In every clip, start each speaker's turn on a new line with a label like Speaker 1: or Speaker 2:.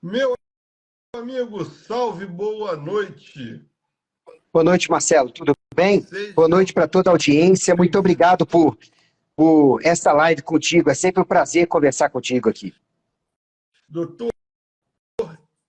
Speaker 1: Meu amigo, salve, boa noite.
Speaker 2: Boa noite, Marcelo. Tudo bem? Boa
Speaker 1: Seja
Speaker 2: noite para toda a audiência. Muito
Speaker 1: bem-vindo.
Speaker 2: obrigado por essa live contigo. É sempre um prazer conversar contigo aqui.
Speaker 1: Doutor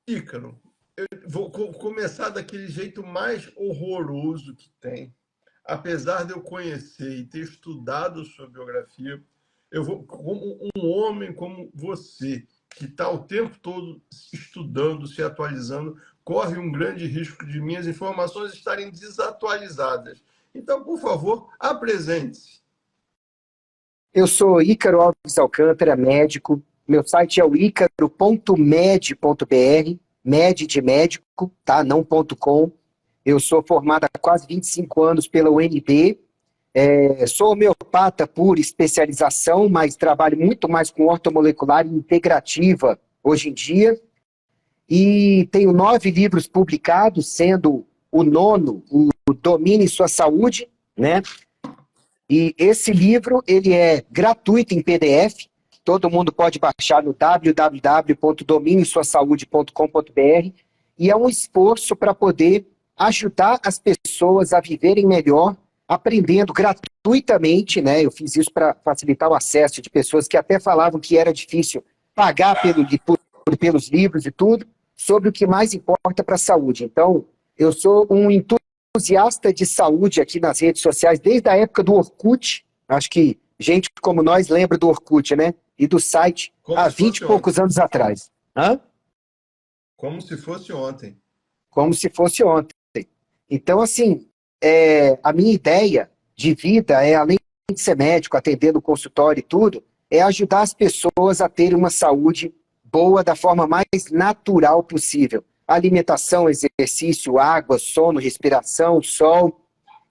Speaker 1: Ícaro, eu vou começar daquele jeito mais horroroso que tem. Apesar de eu conhecer e ter estudado sua biografia, eu vou, como um homem como você, que está o tempo todo estudando, se atualizando, corre um grande risco de minhas informações estarem desatualizadas. Então, por favor, apresente-se.
Speaker 2: Eu sou Ícaro Alves Alcântara, médico. Meu site é o icaro.med.br, med de médico, tá? Não ponto .com. Eu sou formado há quase 25 anos pela UNB. Sou homeopata por especialização, mas trabalho muito mais com ortomolecular e integrativa hoje em dia. E tenho 9 livros publicados, sendo o nono, o Domine Sua Saúde, né? E esse livro, ele é gratuito em PDF, todo mundo pode baixar no www.dominesuasaude.com.br, e é um esforço para poder ajudar as pessoas a viverem melhor, aprendendo gratuitamente, né? Eu fiz isso para facilitar o acesso de pessoas que até falavam que era difícil pagar pelos livros e tudo, sobre o que mais importa para a saúde. Então, eu sou um entusiasta de saúde aqui nas redes sociais, desde a época do Orkut. Acho que gente como nós lembra do Orkut, né? E do site
Speaker 1: Como
Speaker 2: há
Speaker 1: se
Speaker 2: 20
Speaker 1: fosse
Speaker 2: e poucos
Speaker 1: ontem.
Speaker 2: anos atrás. Hã?
Speaker 1: Como se fosse ontem.
Speaker 2: Como se fosse ontem. Então, assim, a minha ideia de vida é, além de ser médico, atender no consultório e tudo, é ajudar as pessoas a terem uma saúde boa da forma mais natural possível. Alimentação, exercício, água, sono, respiração, sol.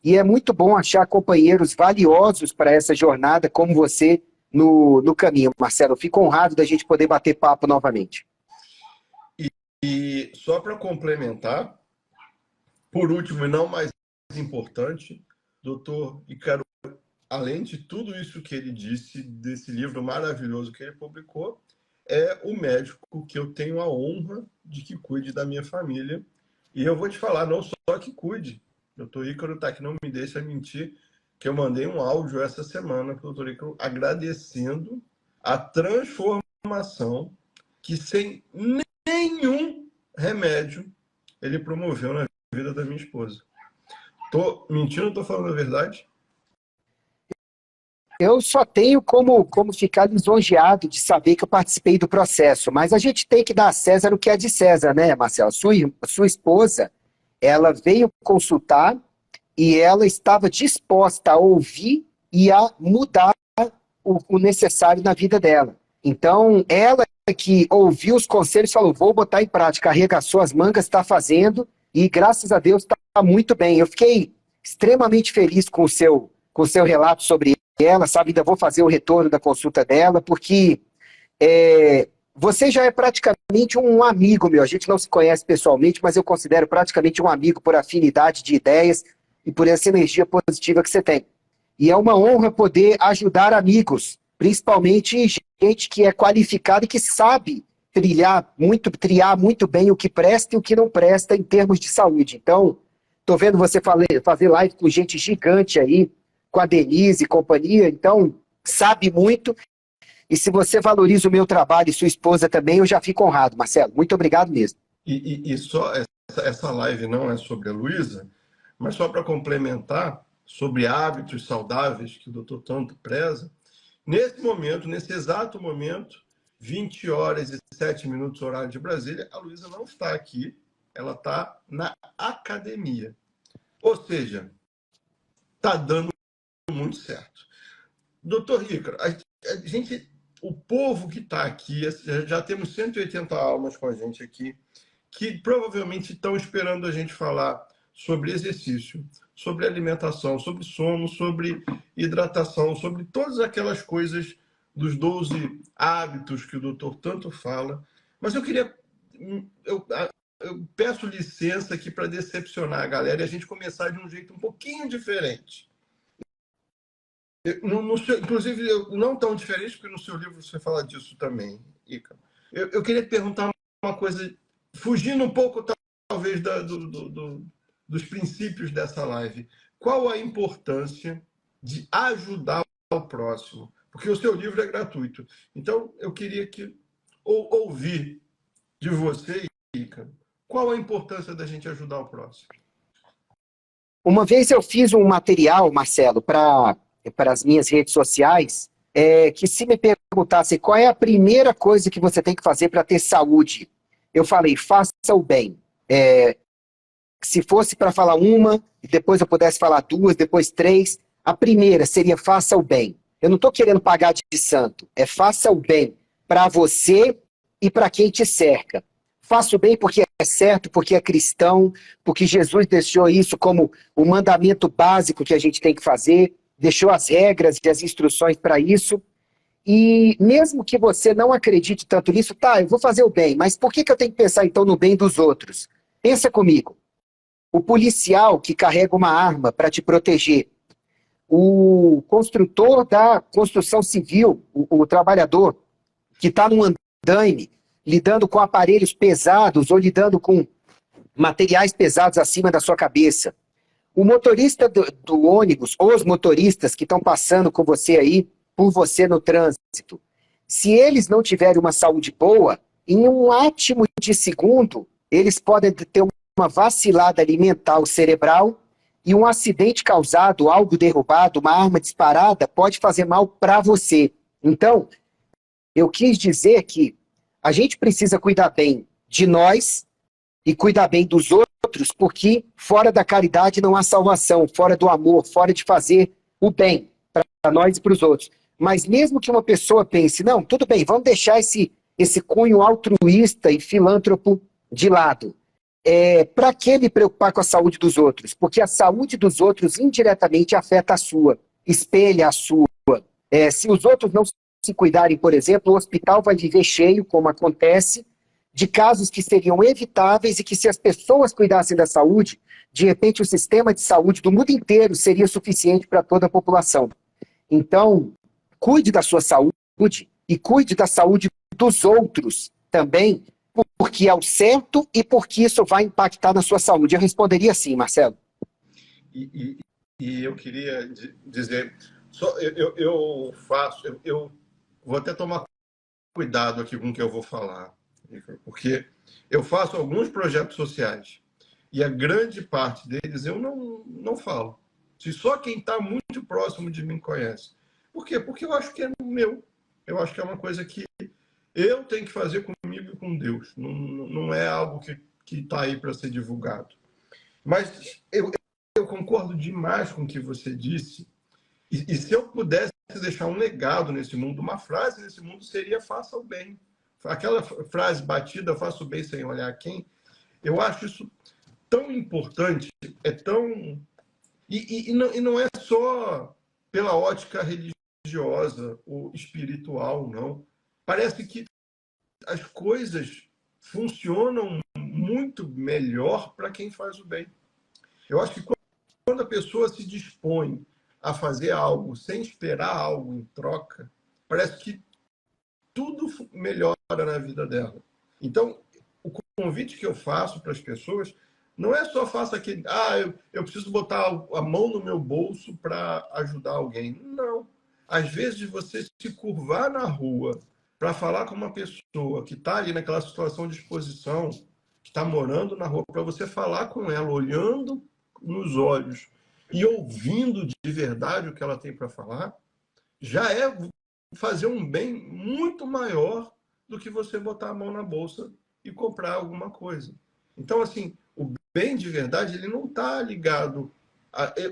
Speaker 2: E é muito bom achar companheiros valiosos para essa jornada, como você, no caminho, Marcelo. Eu fico honrado da gente poder bater papo novamente.
Speaker 1: E só para complementar, por último e não mais importante, doutor Ícaro, além de tudo isso que ele disse, desse livro maravilhoso que ele publicou, é o médico que eu tenho a honra de que cuide da minha família. E eu vou te falar, não só que cuide, o doutor Ícaro está aqui, não me deixa mentir, que eu mandei um áudio essa semana para o doutor Ícaro agradecendo a transformação que sem nenhum remédio ele promoveu na vida da minha esposa. Tô mentindo ou tô falando a verdade?
Speaker 2: Eu só tenho como ficar lisonjeado de saber que eu participei do processo, mas a gente tem que dar a César o que é de César, né, Marcelo? Sua esposa, ela veio consultar e ela estava disposta a ouvir e a mudar o necessário na vida dela. Então, ela que ouviu os conselhos falou, vou botar em prática, arregaçou as mangas, está fazendo, e graças a Deus está muito bem. Eu fiquei extremamente feliz com o seu relato sobre ela, sabe? Ainda vou fazer o retorno da consulta dela, porque você já é praticamente um amigo meu. A gente não se conhece pessoalmente, mas eu considero praticamente um amigo por afinidade de ideias e por essa energia positiva que você tem. E é uma honra poder ajudar amigos, principalmente gente que é qualificada e que sabe triar muito bem o que presta e o que não presta em termos de saúde. Então, estou vendo você fazer live com gente gigante aí, com a Denise e companhia, então sabe muito. E se você valoriza o meu trabalho e sua esposa também, eu já fico honrado, Marcelo. Muito obrigado mesmo.
Speaker 1: E só essa live não é sobre a Luísa, mas só para complementar sobre hábitos saudáveis que o doutor tanto preza, nesse momento, nesse exato momento, 20 horas e 7 minutos horário de Brasília, a Luísa não está aqui, ela está na academia. Ou seja, está dando muito certo. Doutor Ricardo, a gente, o povo que está aqui, já temos 180 almas com a gente aqui, que provavelmente estão esperando a gente falar sobre exercício, sobre alimentação, sobre sono, sobre hidratação, sobre todas aquelas coisas dos 12 hábitos que o doutor tanto fala. Mas eu queria. Eu, eu peço licença aqui para decepcionar a galera e a gente começar de um jeito um pouquinho diferente. Inclusive, não tão diferente, porque no seu livro você fala disso também, Ica. Eu queria te perguntar uma coisa, fugindo um pouco, talvez, dos princípios dessa live. Qual a importância de ajudar o próximo? Porque o seu livro é gratuito. Então, eu queria ouvir de você, Ica, qual a importância da gente ajudar o próximo?
Speaker 2: Uma vez eu fiz um material, Marcelo, para as minhas redes sociais, que se me perguntasse qual é a primeira coisa que você tem que fazer para ter saúde, eu falei, faça o bem. Se fosse para falar uma, e depois eu pudesse falar duas, depois três, a primeira seria faça o bem. Eu não estou querendo pagar de santo, faça o bem para você e para quem te cerca. Faça o bem porque é certo, porque é cristão, porque Jesus deixou isso como o mandamento básico que a gente tem que fazer, deixou as regras e as instruções para isso. E mesmo que você não acredite tanto nisso, tá, eu vou fazer o bem, mas por que eu tenho que pensar então no bem dos outros? Pensa comigo. O policial que carrega uma arma para te proteger, o construtor da construção civil, o trabalhador que está num andaime, lidando com aparelhos pesados ou lidando com materiais pesados acima da sua cabeça. O motorista do ônibus, ou os motoristas que estão passando com você aí, por você no trânsito, se eles não tiverem uma saúde boa, em um átimo de segundo, eles podem ter uma vacilada alimentar cerebral e um acidente causado, algo derrubado, uma arma disparada, pode fazer mal para você. Então, eu quis dizer que a gente precisa cuidar bem de nós e cuidar bem dos outros, porque fora da caridade não há salvação, fora do amor, fora de fazer o bem para nós e para os outros. Mas mesmo que uma pessoa pense, não, tudo bem, vamos deixar esse cunho altruísta e filântropo de lado. Para que me preocupar com a saúde dos outros? Porque a saúde dos outros indiretamente afeta a sua, espelha a sua. Se os outros não se cuidarem, por exemplo, o hospital vai viver cheio, como acontece, de casos que seriam evitáveis e que se as pessoas cuidassem da saúde, de repente o sistema de saúde do mundo inteiro seria suficiente para toda a população. Então, cuide da sua saúde e cuide da saúde dos outros também, porque é o certo e porque isso vai impactar na sua saúde. Eu responderia assim, Marcelo.
Speaker 1: E eu queria dizer, eu vou até tomar cuidado aqui com o que eu vou falar, porque eu faço alguns projetos sociais e a grande parte deles eu não falo. Se só quem está muito próximo de mim conhece. Por quê? Porque eu acho que é meu. Eu acho que é uma coisa que eu tenho que fazer comigo e com Deus. Não é algo que está aí para ser divulgado. Mas eu concordo demais com o que você disse. E se eu pudesse deixar um legado nesse mundo, uma frase nesse mundo seria faça o bem. Aquela frase batida, faça o bem sem olhar quem, eu acho isso tão importante, é tão... E não é só pela ótica religiosa ou espiritual, não. Parece que as coisas funcionam muito melhor para quem faz o bem. Eu acho que quando a pessoa se dispõe a fazer algo sem esperar algo em troca, parece que tudo melhora na vida dela. Então, o convite que eu faço para as pessoas não é só faça aquele, eu preciso botar a mão no meu bolso para ajudar alguém. Não. Às vezes, você se curvar na rua para falar com uma pessoa que está ali naquela situação de exposição, que está morando na rua, para você falar com ela, olhando nos olhos e ouvindo de verdade o que ela tem para falar, já é fazer um bem muito maior do que você botar a mão na bolsa e comprar alguma coisa. Então, assim, o bem de verdade, ele não está ligado...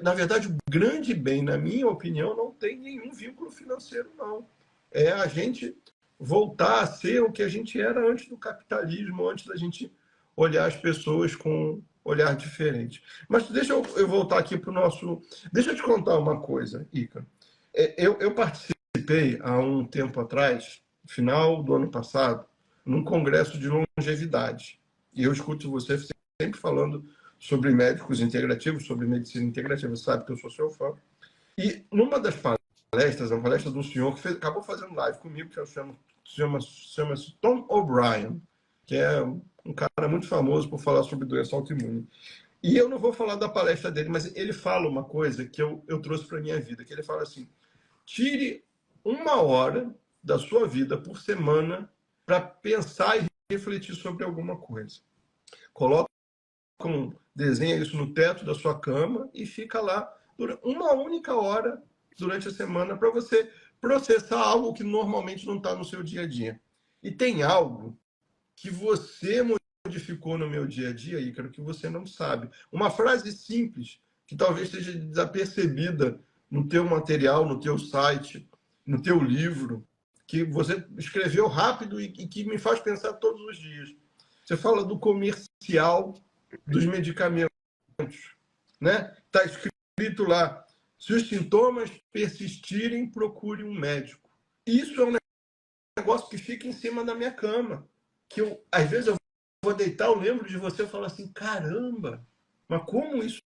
Speaker 1: Na verdade, o grande bem, na minha opinião, não tem nenhum vínculo financeiro, não. É a gente voltar a ser o que a gente era antes do capitalismo, antes da gente olhar as pessoas com um olhar diferente. Mas deixa eu voltar aqui para o nosso... Deixa eu te contar uma coisa, Ica. Eu participei, há um tempo atrás, final do ano passado, num congresso de longevidade. E eu escuto você sempre falando sobre médicos integrativos, sobre medicina integrativa. Você sabe que eu sou seu fã. E numa das palestras, uma palestra de um senhor que acabou fazendo live comigo, que chama-se Tom O'Brien. que é um cara muito famoso por falar sobre doença autoimune. E eu não vou falar da palestra dele, mas ele fala uma coisa que eu trouxe para a minha vida, que ele fala assim, tire 1 hora da sua vida por semana para pensar e refletir sobre alguma coisa. Coloca desenha isso no teto da sua cama e fica lá durante uma única hora durante a semana para você processar algo que normalmente não está no seu dia a dia. E tem algo que você modificou no meu dia a dia, Ícaro, que você não sabe. Uma frase simples, que talvez seja desapercebida no teu material, no teu site, no teu livro, que você escreveu rápido e que me faz pensar todos os dias. Você fala do comercial dos medicamentos, né? Está escrito lá, se os sintomas persistirem, procure um médico. Isso é um negócio que fica em cima da minha cama, que às vezes eu vou deitar, eu lembro de você e falo assim, caramba, mas como isso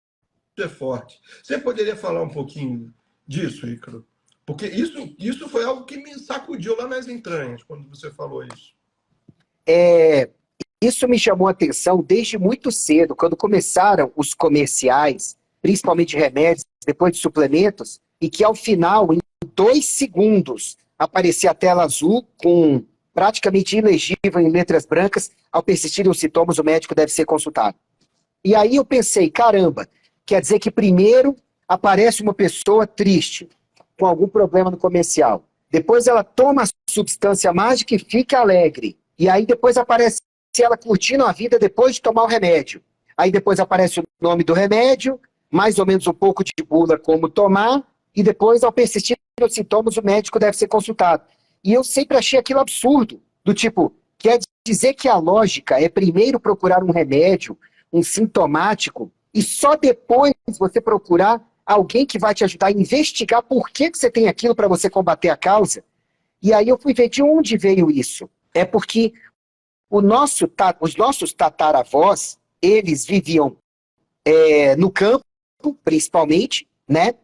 Speaker 1: é forte. Você poderia falar um pouquinho disso, Ícaro? Porque isso foi algo que me sacudiu lá nas entranhas, quando você falou isso.
Speaker 2: Isso me chamou a atenção desde muito cedo, quando começaram os comerciais, principalmente de remédios, depois de suplementos, e que ao final, em 2 segundos, aparecia a tela azul com praticamente ilegível em letras brancas, ao persistirem os sintomas, o médico deve ser consultado. E aí eu pensei, caramba, quer dizer que primeiro aparece uma pessoa triste, com algum problema no comercial. Depois ela toma a substância mágica e fica alegre. E aí depois aparece ela curtindo a vida depois de tomar o remédio. Aí depois aparece o nome do remédio, mais ou menos um pouco de bula como tomar, e depois, ao persistir os sintomas, o médico deve ser consultado. E eu sempre achei aquilo absurdo, do tipo, quer dizer que a lógica é primeiro procurar um remédio, um sintomático, e só depois você procurar alguém que vai te ajudar a investigar por que você tem aquilo para você combater a causa. E aí eu fui ver de onde veio isso. É porque os nossos tataravós, eles viviam no campo, principalmente, né?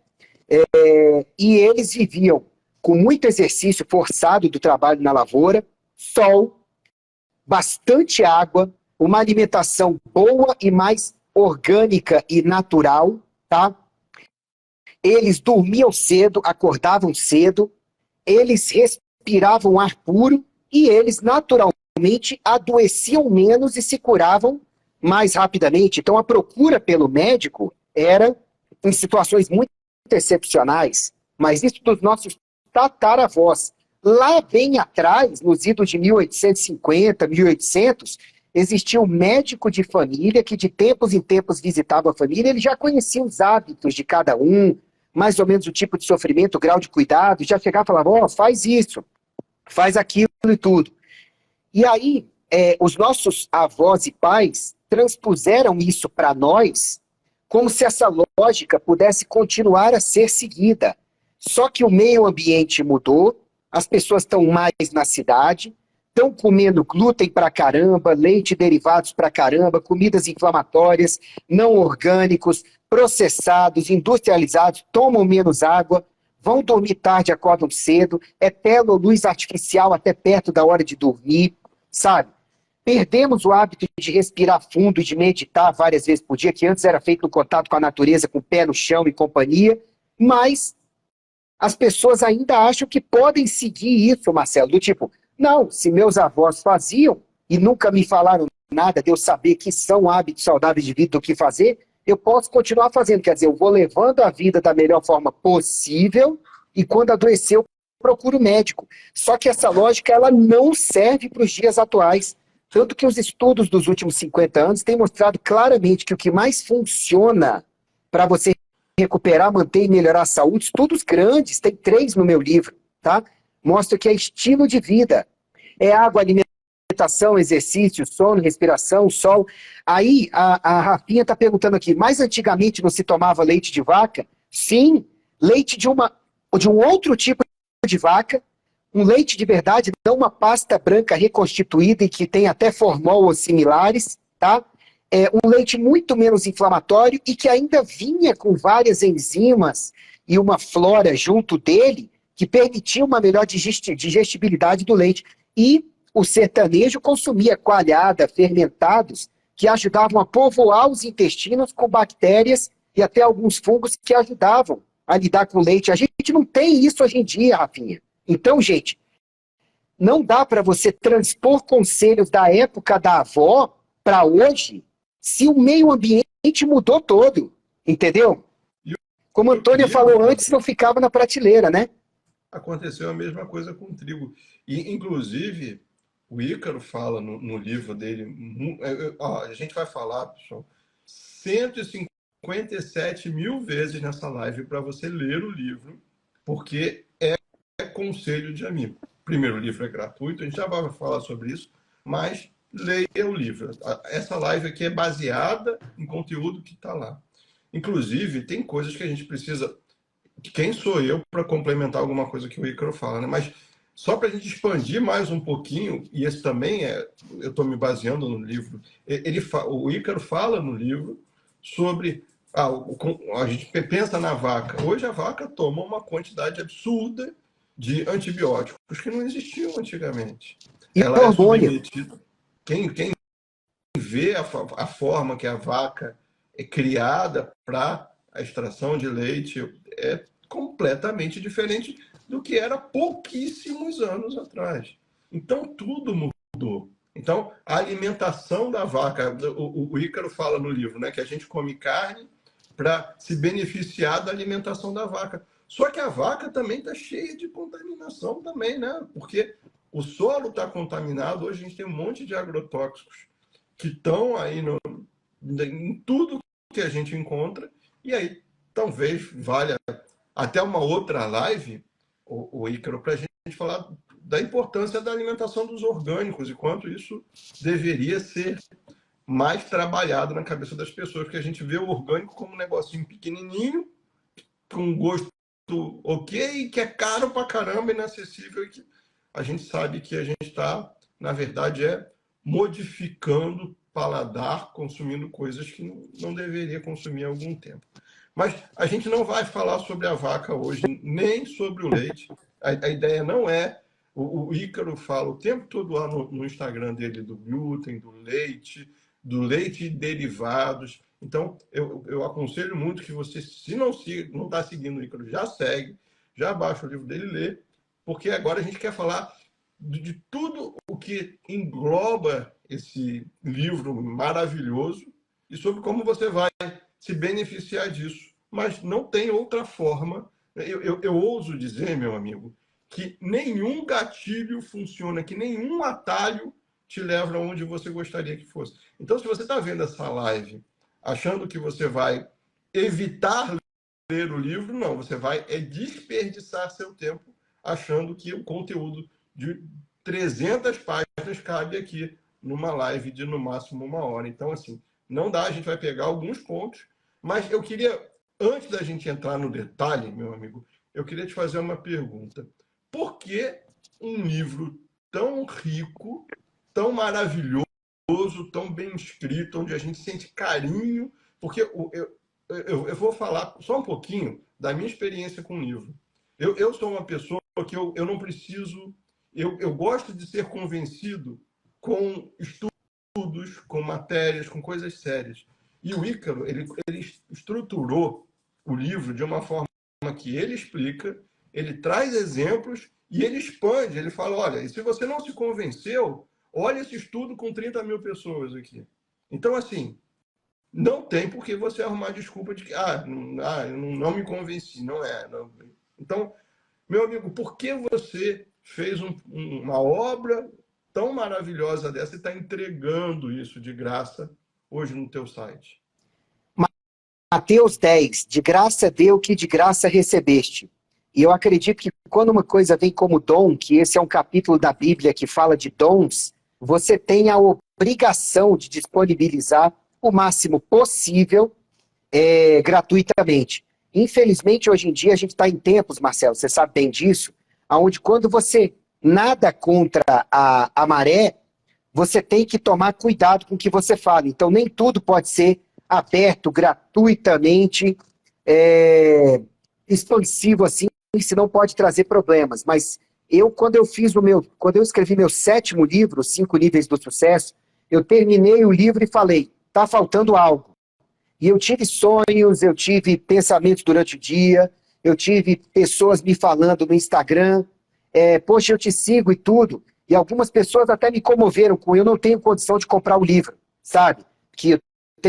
Speaker 2: E eles viviam com muito exercício forçado do trabalho na lavoura, sol, bastante água, uma alimentação boa e mais orgânica e natural, tá? Eles dormiam cedo, acordavam cedo, eles respiravam ar puro e eles naturalmente adoeciam menos e se curavam mais rapidamente. Então a procura pelo médico era em situações muito excepcionais, mas isso dos nossos tataravós. Lá bem atrás, nos idos de 1850, 1800, existia um médico de família que de tempos em tempos visitava a família, ele já conhecia os hábitos de cada um, mais ou menos o tipo de sofrimento, o grau de cuidado, já chegava e falava, ó, faz isso, faz aquilo e tudo. E aí, os nossos avós e pais transpuseram isso para nós como se essa lógica pudesse continuar a ser seguida. Só que o meio ambiente mudou, as pessoas estão mais na cidade, estão comendo glúten pra caramba, leite derivados pra caramba, comidas inflamatórias, não orgânicos, processados, industrializados, tomam menos água, vão dormir tarde, acordam cedo, é tela ou luz artificial até perto da hora de dormir, sabe? Perdemos o hábito de respirar fundo e de meditar várias vezes por dia, que antes era feito no contato com a natureza, com o pé no chão e companhia, mas as pessoas ainda acham que podem seguir isso, Marcelo, do tipo, não, se meus avós faziam e nunca me falaram nada de eu saber que são hábitos saudáveis de vida do que fazer, eu posso continuar fazendo, quer dizer, eu vou levando a vida da melhor forma possível e quando adoecer eu procuro médico. Só que essa lógica ela não serve para os dias atuais. Tanto que os estudos dos últimos 50 anos têm mostrado claramente que o que mais funciona para você recuperar, manter e melhorar a saúde, estudos grandes, tem 3 no meu livro, tá? Mostra que é estilo de vida. É água, alimentação, exercício, sono, respiração, sol. Aí a Rafinha está perguntando aqui, mais antigamente não se tomava leite de vaca? Sim, leite de um outro tipo de vaca, um leite de verdade, não uma pasta branca reconstituída e que tem até formol ou similares, tá? Um leite muito menos inflamatório e que ainda vinha com várias enzimas e uma flora junto dele que permitia uma melhor digestibilidade do leite. E o sertanejo consumia coalhada, fermentados, que ajudavam a povoar os intestinos com bactérias e até alguns fungos que ajudavam a lidar com o leite. A gente não tem isso hoje em dia, Rafinha. Então, gente, não dá para você transpor conselhos da época da avó para hoje se o meio ambiente mudou todo, entendeu? Como a Antônia falou antes, não ficava na prateleira, né?
Speaker 1: Aconteceu a mesma coisa com o trigo. E, inclusive, o Ícaro fala no livro dele, a gente vai falar, pessoal, 157 mil vezes nessa live para você ler o livro, porque é conselho de amigo. Primeiro, o livro é gratuito, a gente já vai falar sobre isso, mas leia o livro. Essa live aqui é baseada em conteúdo que está lá. Inclusive, tem coisas que a gente precisa... Quem sou eu para complementar alguma coisa que o Ícaro fala, né? Mas só para a gente expandir mais um pouquinho, e esse também eu estou me baseando no livro, o Ícaro fala no livro sobre... a gente pensa na vaca. Hoje a vaca toma uma quantidade absurda de antibióticos que não existiam antigamente.
Speaker 2: E
Speaker 1: Ela é
Speaker 2: hormônio.
Speaker 1: submetida... Quem vê a forma que a vaca é criada para a extração de leite é completamente diferente do que era pouquíssimos anos atrás. Então, tudo mudou. Então, a alimentação da vaca, o Ícaro fala no livro, né, que a gente come carne para se beneficiar da alimentação da vaca. Só que a vaca também está cheia de contaminação também, né? Porque o solo está contaminado. Hoje a gente tem um monte de agrotóxicos que estão aí em tudo que a gente encontra. E aí, talvez valha até uma outra live, o Ícaro, para a gente falar da importância da alimentação dos orgânicos e quanto isso deveria ser mais trabalhado na cabeça das pessoas, porque a gente vê o orgânico como um negocinho pequenininho, com gosto ok, que é caro pra caramba, inacessível, e que a gente sabe que a gente está, na verdade, modificando o paladar, consumindo coisas que não deveria consumir há algum tempo. Mas a gente não vai falar sobre a vaca hoje, nem sobre o leite. A ideia não é... O Ícaro fala o tempo todo lá no Instagram dele do glúten, do leite e derivados. Então, eu aconselho muito que você, se não está seguindo o Ícaro, já segue, já baixa o livro dele e lê, porque agora a gente quer falar de tudo o que engloba esse livro maravilhoso e sobre como você vai se beneficiar disso. Mas não tem outra forma. Eu ouso dizer, meu amigo, que nenhum gatilho funciona, que nenhum atalho te leva onde você gostaria que fosse. Então, se você está vendo essa live achando que você vai evitar ler o livro, não, você vai desperdiçar seu tempo achando que o conteúdo de 300 páginas cabe aqui numa live de no máximo 1 hora. Então, assim, não dá, a gente vai pegar alguns pontos, mas eu queria, antes da gente entrar no detalhe, meu amigo, eu queria te fazer uma pergunta. Por que um livro tão rico, tão maravilhoso, tão bem escrito, onde a gente sente carinho? Porque eu vou falar só um pouquinho da minha experiência com o livro. Eu sou uma pessoa que eu não preciso... Eu gosto de ser convencido com estudos, com matérias, com coisas sérias. E o Ícaro, ele estruturou o livro de uma forma que ele explica, ele traz exemplos e ele expande. Ele fala, olha, e se você não se convenceu, olha esse estudo com 30 mil pessoas aqui. Então, assim, não tem por que você arrumar desculpa de que eu não me convenci. Não é. Não. Então, meu amigo, por que você fez uma obra tão maravilhosa dessa e está entregando isso de graça hoje no teu site?
Speaker 2: Mateus 10, de graça deu o que de graça recebeste. E eu acredito que quando uma coisa vem como dom, que esse é um capítulo da Bíblia que fala de dons, você tem a obrigação de disponibilizar o máximo possível gratuitamente. Infelizmente, hoje em dia, a gente está em tempos, Marcelo, você sabe bem disso, onde quando você nada contra a maré, você tem que tomar cuidado com o que você fala. Então, nem tudo pode ser aberto gratuitamente, expansivo assim, senão pode trazer problemas. Mas quando eu escrevi meu 7º livro, 5 Níveis do Sucesso, eu terminei o livro e falei, tá faltando algo. E eu tive sonhos, eu tive pensamentos durante o dia, eu tive pessoas me falando no Instagram, poxa, eu te sigo e tudo. E algumas pessoas até me comoveram com eu não tenho condição de comprar o livro, sabe?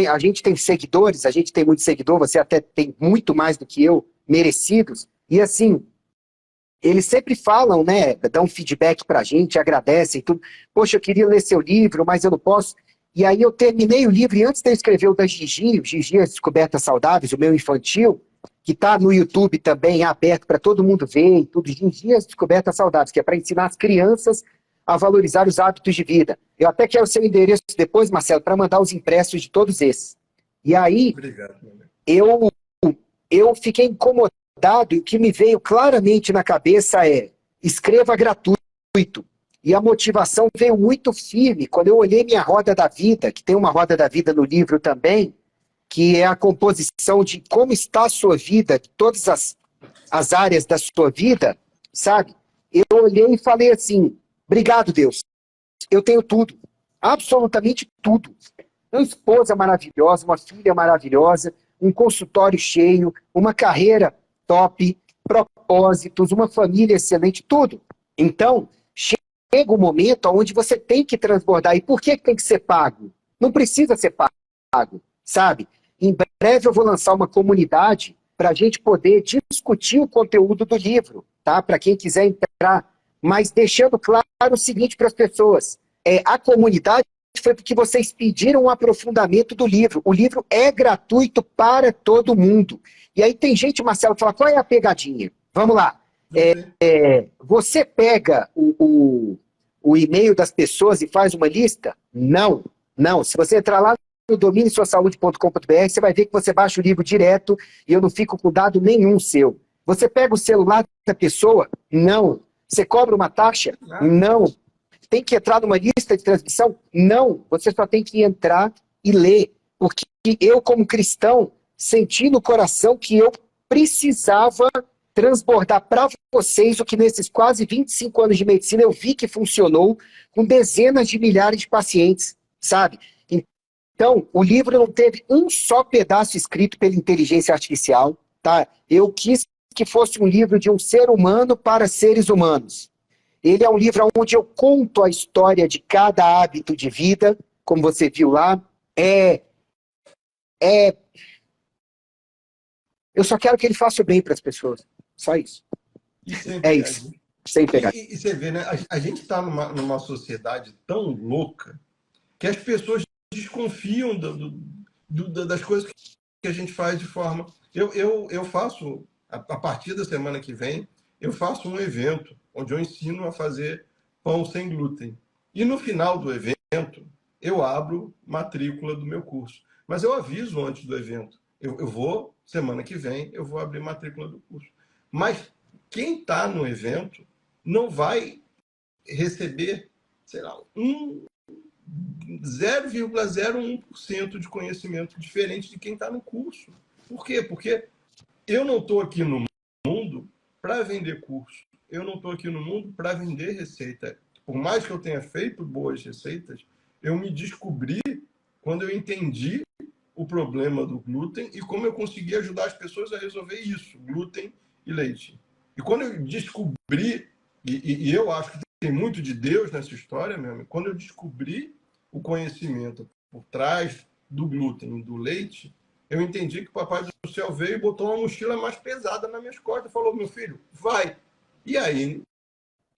Speaker 2: A gente tem seguidores, a gente tem muito seguidor, você até tem muito mais do que eu, merecidos. E assim, eles sempre falam, né? Dão feedback pra gente, agradecem tudo. Poxa, eu queria ler seu livro, mas eu não posso. E aí eu terminei o livro, e antes de eu escrever o da Gigi, o Gigi As Descobertas Saudáveis, o meu infantil, que está no YouTube também, aberto para todo mundo ver, e tudo, Gigi As Descobertas Saudáveis, que é para ensinar as crianças a valorizar os hábitos de vida. Eu até quero o seu endereço depois, Marcelo, para mandar os impressos de todos esses. E aí,
Speaker 1: Obrigado, meu amigo.
Speaker 2: eu fiquei incomodado, e o que me veio claramente na cabeça é, escreva gratuito. E a motivação veio muito firme quando eu olhei minha roda da vida, que tem uma roda da vida no livro também, que é a composição de como está a sua vida, todas as áreas da sua vida, sabe? Eu olhei e falei assim, obrigado, Deus, eu tenho tudo, absolutamente tudo. Uma esposa maravilhosa, uma filha maravilhosa, um consultório cheio, uma carreira top, propósitos, uma família excelente, tudo. Então, chega um momento onde você tem que transbordar. E por que tem que ser pago? Não precisa ser pago, sabe? Em breve eu vou lançar uma comunidade para a gente poder discutir o conteúdo do livro, tá? Para quem quiser entrar, mas deixando claro o seguinte para as pessoas: a comunidade foi porque vocês pediram um aprofundamento do livro. O livro é gratuito para todo mundo. E aí tem gente, Marcelo, que fala, qual é a pegadinha? Vamos lá. Você pega o e-mail das pessoas e faz uma lista? Não, não. Se você entrar lá no dominesuasaude.com.br, você vai ver que você baixa o livro direto e eu não fico com dado nenhum seu. Você pega o celular da pessoa? Não. Você cobra uma taxa? Não. Tem que entrar numa lista de transmissão? Não. Você só tem que entrar e ler. Porque eu, como cristão, senti no coração que eu precisava transbordar para vocês o que nesses quase 25 anos de medicina eu vi que funcionou com dezenas de milhares de pacientes, sabe? Então, o livro não teve um só pedaço escrito pela inteligência artificial, tá? Eu quis que fosse um livro de um ser humano para seres humanos. Ele é um livro onde eu conto a história de cada hábito de vida, como você viu lá. Eu só quero que ele faça o bem para as pessoas. Só isso. É isso. Sem pegar.
Speaker 1: E você vê, né? A gente está numa sociedade tão louca que as pessoas desconfiam das coisas que a gente faz de forma... Eu faço, a partir da semana que vem, eu faço um evento onde eu ensino a fazer pão sem glúten. E no final do evento, eu abro matrícula do meu curso. Mas eu aviso antes do evento. Eu vou, semana que vem, eu vou abrir matrícula do curso. Mas quem está no evento não vai receber, sei lá, 0,01% de conhecimento diferente de quem está no curso. Por quê? Porque eu não estou aqui no mundo para vender curso. Eu não estou aqui no mundo para vender receita. Por mais que eu tenha feito boas receitas, eu me descobri quando eu entendi o problema do glúten e como eu consegui ajudar as pessoas a resolver isso, glúten e leite. E quando eu descobri, e eu acho que tem muito de Deus nessa história, meu amigo, quando eu descobri o conhecimento por trás do glúten e do leite, eu entendi que o Papai do Céu veio e botou uma mochila mais pesada nas minhas costas e falou, meu filho, vai. E aí,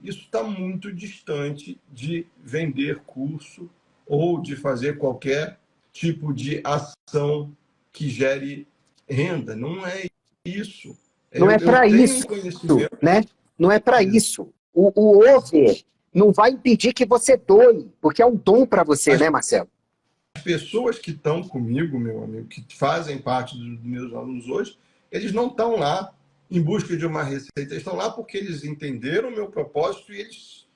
Speaker 1: isso está muito distante de vender curso ou de fazer qualquer tipo de ação que gere renda. Não é isso.
Speaker 2: Não é para isso, né? Não é para isso. O over não vai impedir que você doe, porque é um dom para você, né, Marcelo?
Speaker 1: As pessoas que estão comigo, meu amigo, que fazem parte dos meus alunos hoje, eles não estão lá em busca de uma receita. Eles estão lá porque eles entenderam o meu propósito e eles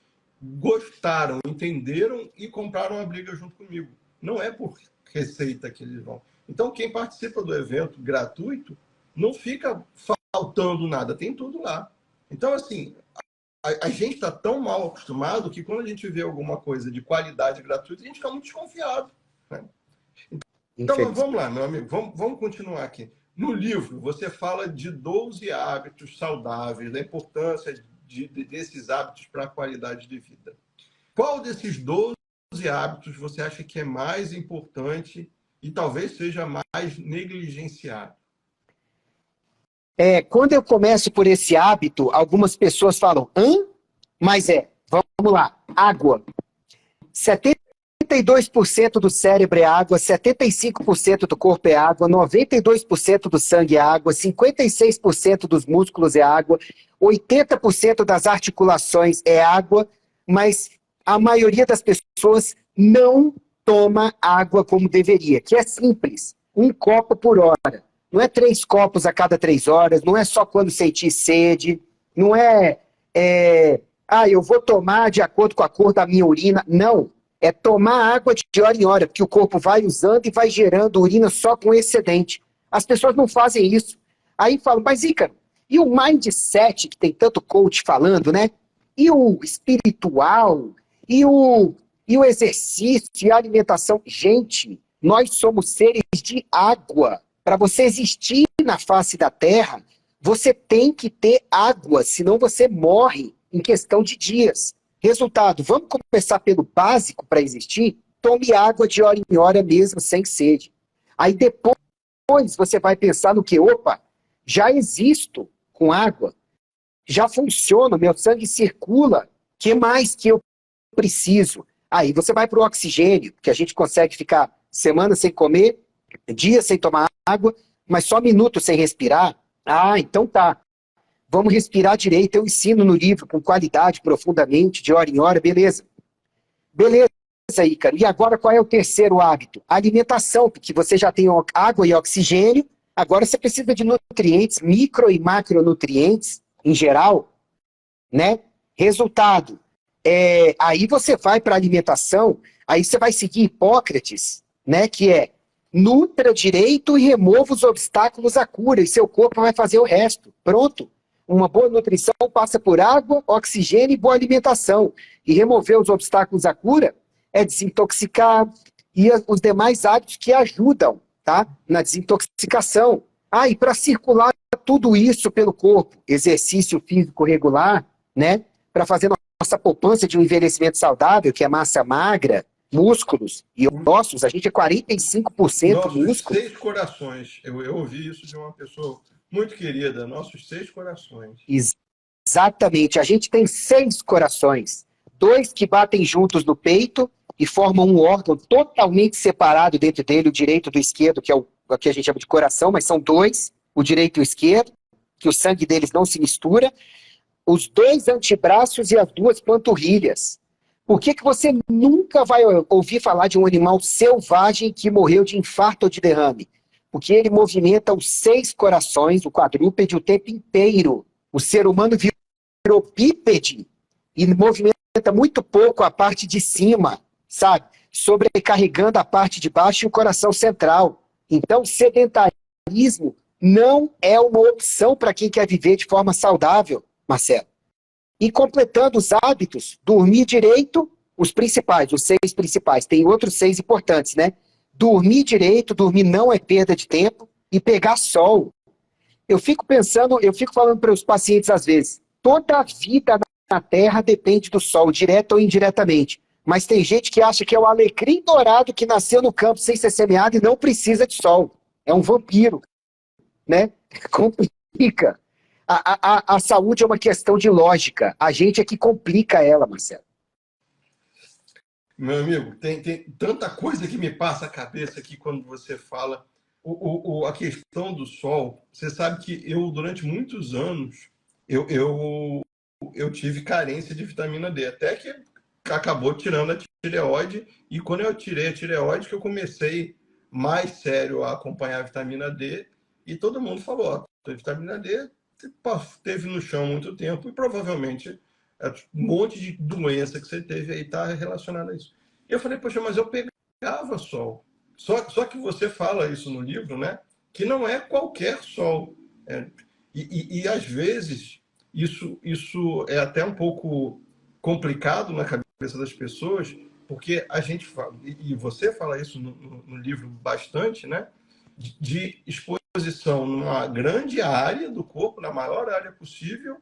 Speaker 1: gostaram, entenderam e compraram a briga junto comigo. Não é por receita que eles vão. Então, quem participa do evento gratuito não fica faltando nada, tem tudo lá. Então, assim, a gente está tão mal acostumado que quando a gente vê alguma coisa de qualidade gratuita, a gente fica muito desconfiado. Né? Então, vamos lá, meu amigo, vamos continuar aqui. No livro, você fala de 12 hábitos saudáveis, da importância desses hábitos para a qualidade de vida. Qual desses 12 hábitos você acha que é mais importante e talvez seja mais negligenciado?
Speaker 2: Quando eu começo por esse hábito, algumas pessoas falam, hã? Mas vamos lá, água. 72% do cérebro é água, 75% do corpo é água, 92% do sangue é água, 56% dos músculos é água, 80% das articulações é água, mas a maioria das pessoas não toma água como deveria, que é simples, 1 copo por hora. Não é 3 copos a cada 3 horas, não é só quando sentir sede, não eu vou tomar de acordo com a cor da minha urina. Não, é tomar água de hora em hora, porque o corpo vai usando e vai gerando urina só com excedente. As pessoas não fazem isso. Aí falam, mas Ícaro, e o mindset, que tem tanto coach falando, né? E o espiritual, e o exercício, e a alimentação? Gente, nós somos seres de água. Para você existir na face da Terra, você tem que ter água, senão você morre em questão de dias. Resultado, vamos começar pelo básico para existir? Tome água de hora em hora mesmo, sem sede. Aí depois você vai pensar no que? Opa, já existo com água, já funciona, meu sangue circula, o que mais que eu preciso? Aí você vai para o oxigênio, que a gente consegue ficar semanas sem comer, dias sem tomar água, mas só minutos sem respirar. Então tá. Vamos respirar direito. Eu ensino no livro com qualidade, profundamente, de hora em hora, beleza. Beleza, Ícaro. E agora qual é o terceiro hábito? A alimentação, porque você já tem água e oxigênio, agora você precisa de nutrientes, micro e macronutrientes, em geral, né? Resultado, aí você vai para a alimentação, aí você vai seguir Hipócrates, né? Que é nutra direito e remova os obstáculos à cura, e seu corpo vai fazer o resto. Pronto. Uma boa nutrição passa por água, oxigênio e boa alimentação. E remover os obstáculos à cura é desintoxicar e os demais hábitos que ajudam, tá? Na desintoxicação. E para circular tudo isso pelo corpo, exercício físico regular, né? Para fazer nossa poupança de um envelhecimento saudável, que é massa magra, músculos e ossos, a gente é 45%
Speaker 1: nossos
Speaker 2: músculo.
Speaker 1: 6 corações. Eu ouvi isso de uma pessoa muito querida, nossos 6 corações.
Speaker 2: Exatamente, a gente tem 6 corações, 2 que batem juntos no peito e formam um órgão totalmente separado dentro dele, o direito do esquerdo, que é o que a gente chama de coração, mas são 2, o direito e o esquerdo, que o sangue deles não se mistura, os 2 antebraços e as 2 panturrilhas. Por que você nunca vai ouvir falar de um animal selvagem que morreu de infarto ou de derrame? Porque ele movimenta os 6 corações, o quadrúpede, o tempo inteiro. O ser humano virou bípede e movimenta muito pouco a parte de cima, sabe? Sobrecarregando a parte de baixo e o coração central. Então, sedentarismo não é uma opção para quem quer viver de forma saudável, Marcelo. E completando os hábitos, dormir direito, os principais, os 6 principais. Tem outros 6 importantes, né? Dormir direito, dormir não é perda de tempo, e pegar sol. Eu fico falando para os pacientes às vezes, toda a vida na Terra depende do sol, direto ou indiretamente. Mas tem gente que acha que é o alecrim dourado que nasceu no campo sem ser semeado e não precisa de sol. É um vampiro, né? Complica. A saúde é uma questão de lógica. A gente é que complica ela, Marcelo.
Speaker 1: Meu amigo, tem tanta coisa que me passa a cabeça aqui quando você fala. A questão do sol, você sabe que eu, durante muitos anos, eu tive carência de vitamina D, até que acabou tirando a tireoide, e quando eu tirei a tireoide, que eu comecei mais sério a acompanhar a vitamina D, e todo mundo falou, a vitamina D teve no chão há muito tempo, e provavelmente um monte de doença que você teve aí está relacionada a isso. E eu falei, poxa, mas eu pegava sol. Só que você fala isso no livro, né? Que não é qualquer sol. E às vezes isso é até um pouco complicado na cabeça das pessoas, porque a gente fala, e você fala isso no livro bastante, né? De exposição numa grande área do corpo, na maior área possível,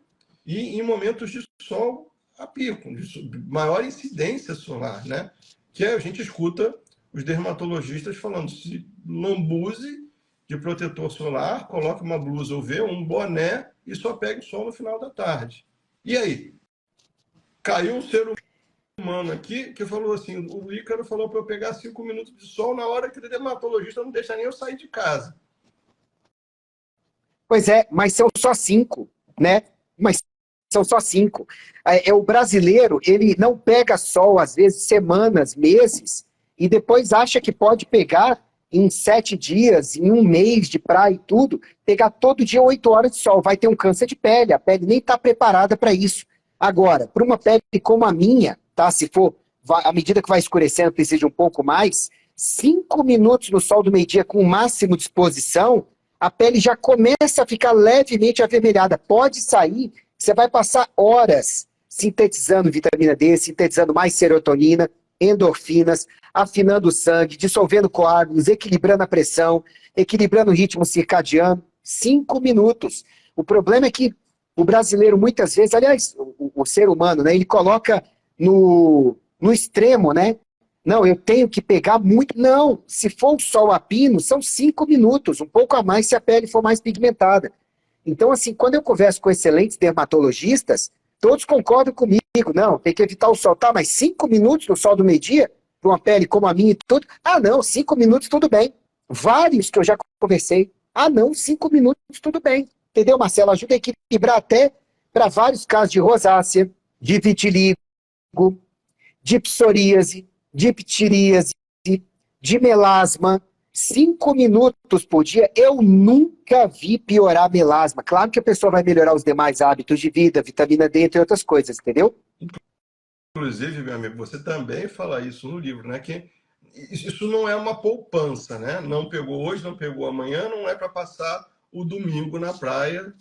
Speaker 1: e em momentos de sol a pico, de maior incidência solar, né? Que a gente escuta os dermatologistas falando, se lambuze de protetor solar, coloque uma blusa UV, um boné e só pegue o sol no final da tarde. E aí? Caiu um ser humano aqui que falou assim, o Ícaro falou para eu pegar 5 minutos de sol na hora que o dermatologista não deixa nem eu sair de casa.
Speaker 2: Pois é, mas são só 5, né? Mas são só 5. O brasileiro, ele não pega sol, às vezes, semanas, meses, e depois acha que pode pegar em 7 dias, em um mês de praia e tudo, pegar todo dia 8 horas de sol. Vai ter um câncer de pele, a pele nem está preparada para isso. Agora, para uma pele como a minha, tá? Se for, à medida que vai escurecendo, precisa de um pouco mais, 5 minutos no sol do meio-dia com o máximo de exposição, a pele já começa a ficar levemente avermelhada. Pode sair, você vai passar horas sintetizando vitamina D, sintetizando mais serotonina, endorfinas, afinando o sangue, dissolvendo coágulos, equilibrando a pressão, equilibrando o ritmo circadiano. 5 minutos. O problema é que o brasileiro, muitas vezes, aliás, o ser humano, né, ele coloca no extremo, né? Não, eu tenho que pegar muito. Não, se for o sol a pino, são 5 minutos, um pouco a mais se a pele for mais pigmentada. Então, assim, quando eu converso com excelentes dermatologistas, todos concordam comigo. Não, tem que evitar o sol. Tá, mas 5 minutos no sol do meio-dia, para uma pele como a minha e tudo? Ah, não, 5 minutos tudo bem. Vários que eu já conversei. Ah, não, 5 minutos tudo bem. Entendeu, Marcelo? Ajuda a equilibrar até para vários casos de rosácea, de vitiligo, de psoríase, de ptiríase, de melasma. 5 minutos por dia, eu nunca vi piorar melasma. Claro que a pessoa vai melhorar os demais hábitos de vida, vitamina D, entre outras coisas, entendeu?
Speaker 1: Inclusive, meu amigo, você também fala isso no livro, né? Que isso não é uma poupança, né? Não pegou hoje, não pegou amanhã, não é para passar o domingo na praia.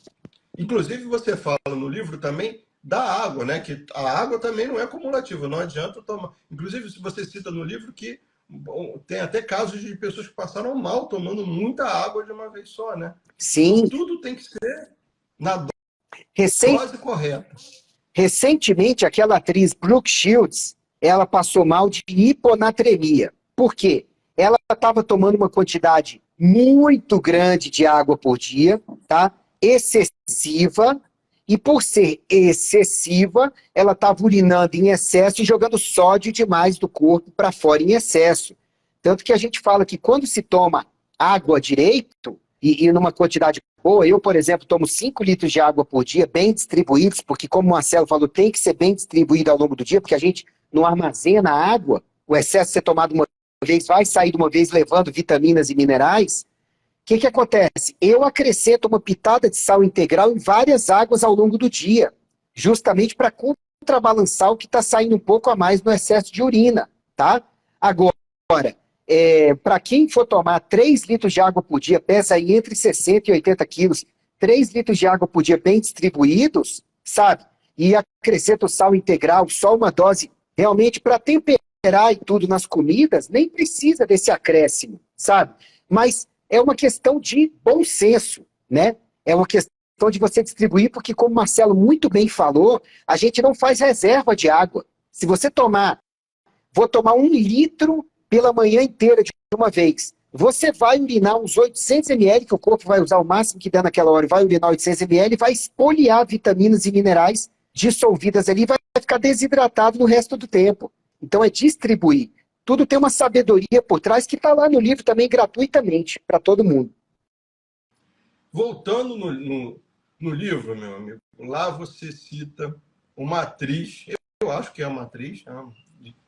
Speaker 1: Inclusive, você fala no livro também da água, né? Que a água também não é acumulativa, não adianta tomar. Inclusive, se você cita no livro que tem até casos de pessoas que passaram mal tomando muita água de uma vez só, né? Então,
Speaker 2: Sim.
Speaker 1: tudo tem que ser na
Speaker 2: Recen
Speaker 1: dose correta.
Speaker 2: Recentemente, aquela atriz Brooke Shields, ela passou mal de hiponatremia. Por quê? Ela estava tomando uma quantidade muito grande de água por dia, tá? Excessiva, e por ser excessiva, ela estava urinando em excesso e jogando sódio demais do corpo para fora em excesso. Tanto que a gente fala que quando se toma água direito, e numa quantidade boa, eu, por exemplo, tomo 5 litros de água por dia, bem distribuídos, porque como o Marcelo falou, tem que ser bem distribuído ao longo do dia, porque a gente não armazena água, o excesso de ser tomado uma vez vai sair de uma vez levando vitaminas e minerais. O que acontece? Eu acrescento uma pitada de sal integral em várias águas ao longo do dia, justamente para contrabalançar o que está saindo um pouco a mais no excesso de urina, tá? Agora, para quem for tomar 3 litros de água por dia, pesa aí entre 60 e 80 quilos, 3 litros de água por dia bem distribuídos, sabe? E acrescenta o sal integral, só uma dose realmente para temperar e tudo nas comidas, nem precisa desse acréscimo, sabe? Mas é uma questão de bom senso, né? É uma questão de você distribuir, porque como o Marcelo muito bem falou, a gente não faz reserva de água. Se você vou tomar 1 litro pela manhã inteira de uma vez. Você vai urinar uns 800 ml, que o corpo vai usar o máximo que der naquela hora, vai urinar 800 ml, vai espoliar vitaminas e minerais dissolvidas ali, vai ficar desidratado no resto do tempo. Então é distribuir. Tudo tem uma sabedoria por trás que está lá no livro também gratuitamente para todo mundo.
Speaker 1: Voltando no livro, meu amigo, lá você cita uma atriz, eu acho que é uma atriz, né,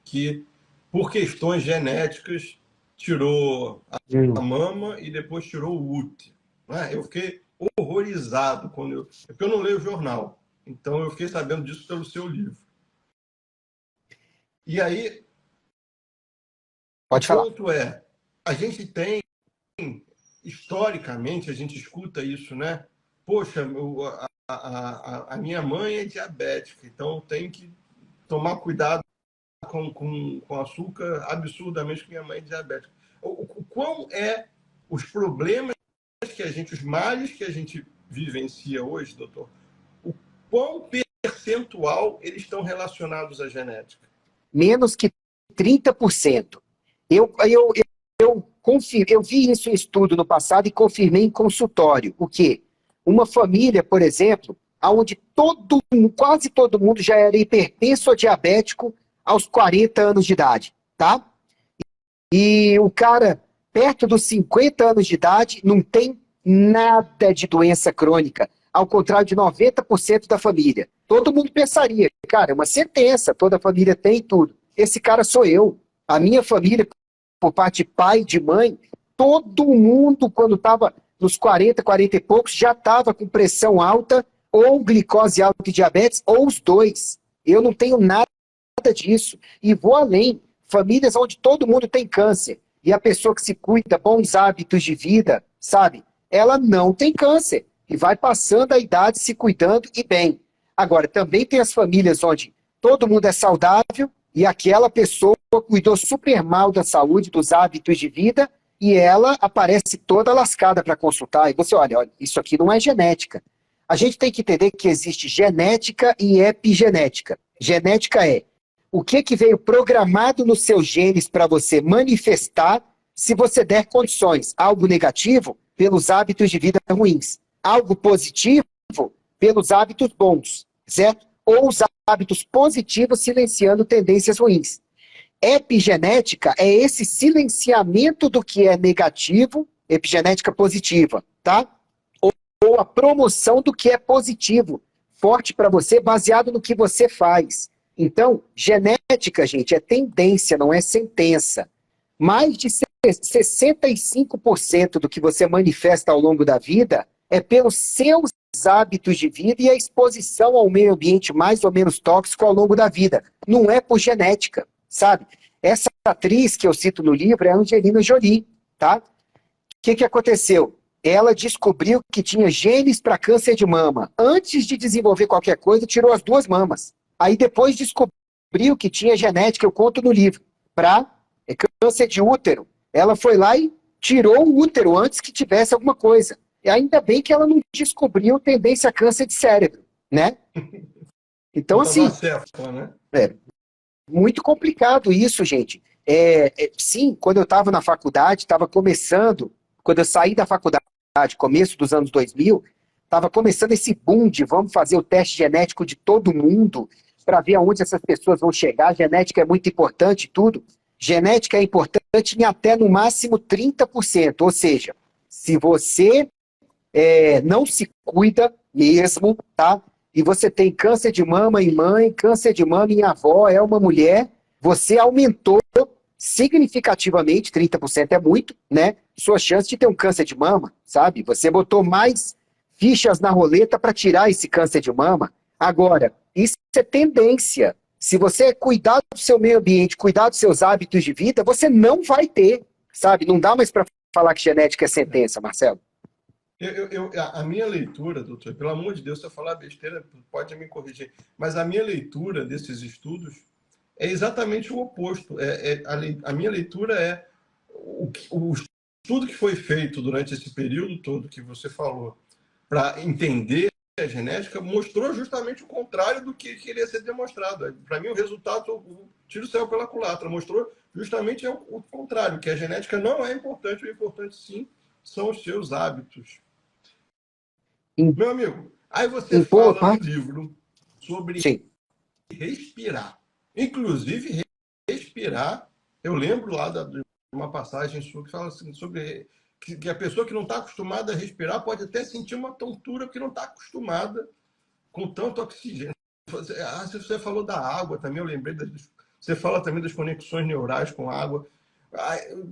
Speaker 1: que por questões genéticas tirou a mama e depois tirou o útero. Né? Eu fiquei horrorizado porque eu não leio o jornal. Então eu fiquei sabendo disso pelo seu livro. E aí, o
Speaker 2: Pode falar.
Speaker 1: ponto é, a gente tem, historicamente, a gente escuta isso, né? Poxa, a minha mãe é diabética, então eu tenho que tomar cuidado com açúcar absurdamente, que minha mãe é diabética. O quão os problemas que a gente, os males que a gente vivencia hoje, doutor, o quão percentual eles estão relacionados à genética?
Speaker 2: Menos que 30%. Eu vi isso em estudo no passado e confirmei em consultório. O quê? Uma família, por exemplo, onde quase todo mundo já era hipertenso ou diabético aos 40 anos de idade, tá? E o cara, perto dos 50 anos de idade, não tem nada de doença crônica, ao contrário de 90% da família. Todo mundo pensaria, cara, é uma sentença, toda família tem tudo. Esse cara sou eu. A minha família, por parte de pai, de mãe, todo mundo, quando estava nos 40, 40 e poucos, já estava com pressão alta, ou glicose alta e diabetes, ou os dois. Eu não tenho nada disso. E vou além. Famílias onde todo mundo tem câncer. E a pessoa que se cuida, bons hábitos de vida, sabe? Ela não tem câncer. E vai passando a idade se cuidando e bem. Agora, também tem as famílias onde todo mundo é saudável e aquela pessoa cuidou super mal da saúde, dos hábitos de vida, e ela aparece toda lascada para consultar. E você olha, isso aqui não é genética. A gente tem que entender que existe genética e epigenética. Genética é o que veio programado nos seus genes para você manifestar se você der condições. Algo negativo pelos hábitos de vida ruins. Algo positivo pelos hábitos bons, certo? Ou os hábitos positivos silenciando tendências ruins. Epigenética é esse silenciamento do que é negativo, epigenética positiva, tá? Ou a promoção do que é positivo, forte para você, baseado no que você faz. Então, genética, gente, é tendência, não é sentença. Mais de 65% do que você manifesta ao longo da vida é pelos seus hábitos de vida e a exposição ao meio ambiente mais ou menos tóxico ao longo da vida. Não é por genética, sabe? Essa atriz que eu cito no livro é a Angelina Jolie, tá? O que aconteceu? Ela descobriu que tinha genes para câncer de mama. Antes de desenvolver qualquer coisa, tirou as 2 mamas. Aí depois descobriu que tinha genética, eu conto no livro, para câncer de útero. Ela foi lá e tirou o útero antes que tivesse alguma coisa. E ainda bem que ela não descobriu tendência a câncer de cérebro, né? Então, assim,
Speaker 1: né?
Speaker 2: Muito complicado isso, gente. Sim, quando eu estava na faculdade, estava começando, quando eu saí da faculdade, começo dos anos 2000, estava começando esse boom de vamos fazer o teste genético de todo mundo para ver aonde essas pessoas vão chegar. Genética é muito importante, tudo. Genética é importante em até no máximo 30%. Ou seja, se você não se cuida mesmo, tá? E você tem câncer de mama em mãe, câncer de mama em avó, é uma mulher, você aumentou significativamente, 30% é muito, né? Sua chance de ter um câncer de mama, sabe? Você botou mais fichas na roleta para tirar esse câncer de mama. Agora, isso é tendência. Se você cuidar do seu meio ambiente, cuidar dos seus hábitos de vida, você não vai ter, sabe? Não dá mais para falar que genética é sentença, Marcelo.
Speaker 1: A minha leitura, doutor, pelo amor de Deus, se eu falar besteira, pode me corrigir, mas a minha leitura desses estudos é exatamente o oposto. A minha leitura é o estudo que foi feito durante esse período todo que você falou para entender a genética mostrou justamente o contrário do que queria ser demonstrado. Para mim, o resultado, o tiro saiu pela culatra, mostrou justamente o contrário, que a genética não é importante, o importante sim são os seus hábitos. Meu amigo, aí você fala no livro sobre respirar. Inclusive, respirar, eu lembro lá de uma passagem sua que fala assim, sobre que a pessoa que não está acostumada a respirar pode até sentir uma tontura porque não está acostumada com tanto oxigênio. Você falou da água também, eu lembrei, você fala também das conexões neurais com a água.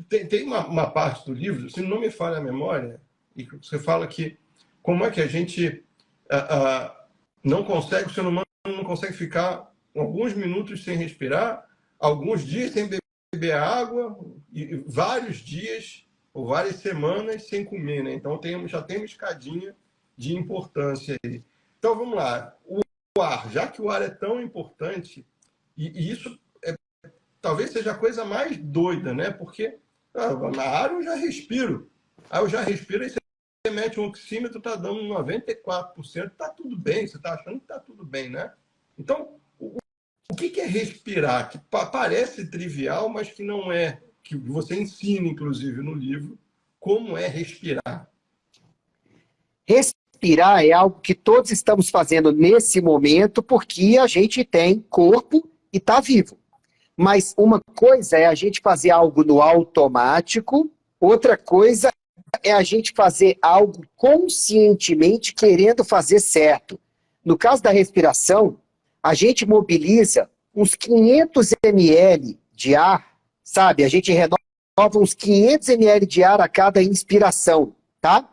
Speaker 1: Tem uma parte do livro, se não me falha a memória, e você fala que como é que a gente não consegue, o ser humano não consegue ficar alguns minutos sem respirar, alguns dias sem beber água, e vários dias ou várias semanas sem comer, né? Então já tem uma escadinha de importância aí. Então vamos lá. O ar, já que o ar é tão importante, e isso talvez seja a coisa mais doida, né? Porque na ar eu já respiro. Aí eu já respiro e você mete um oxímetro, está dando 94%, está tudo bem, você está achando que está tudo bem, né? Então, o que é respirar? Que parece trivial, mas que não é. Que você ensina, inclusive, no livro, como é respirar.
Speaker 2: Respirar é algo que todos estamos fazendo nesse momento porque a gente tem corpo e está vivo. Mas uma coisa é a gente fazer algo no automático, outra coisa é a gente fazer algo conscientemente querendo fazer certo. No caso da respiração, a gente mobiliza uns 500 ml de ar, sabe? A gente renova uns 500 ml de ar a cada inspiração, tá?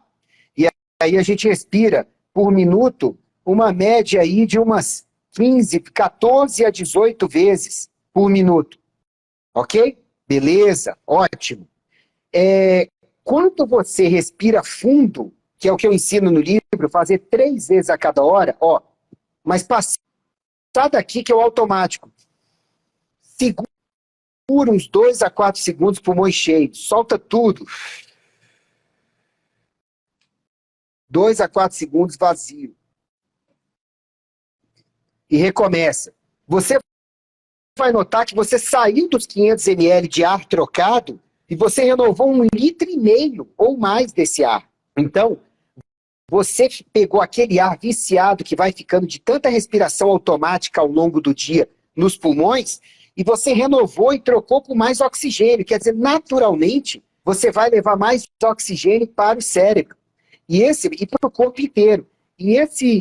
Speaker 2: E aí a gente respira por minuto uma média aí de umas 15, 14 a 18 vezes por minuto. Ok? Beleza, ótimo. Quando você respira fundo, que é o que eu ensino no livro, fazer 3 vezes a cada hora, ó, mas passar daqui que é o automático. Segura uns 2 a 4 segundos, pulmões cheios, solta tudo. 2 a 4 segundos vazio. E recomeça. Você vai notar que você saiu dos 500 ml de ar trocado e você renovou 1,5 litro ou mais desse ar. Então, você pegou aquele ar viciado que vai ficando de tanta respiração automática ao longo do dia nos pulmões e você renovou e trocou por mais oxigênio. Quer dizer, naturalmente, você vai levar mais oxigênio para o cérebro e para o corpo inteiro. E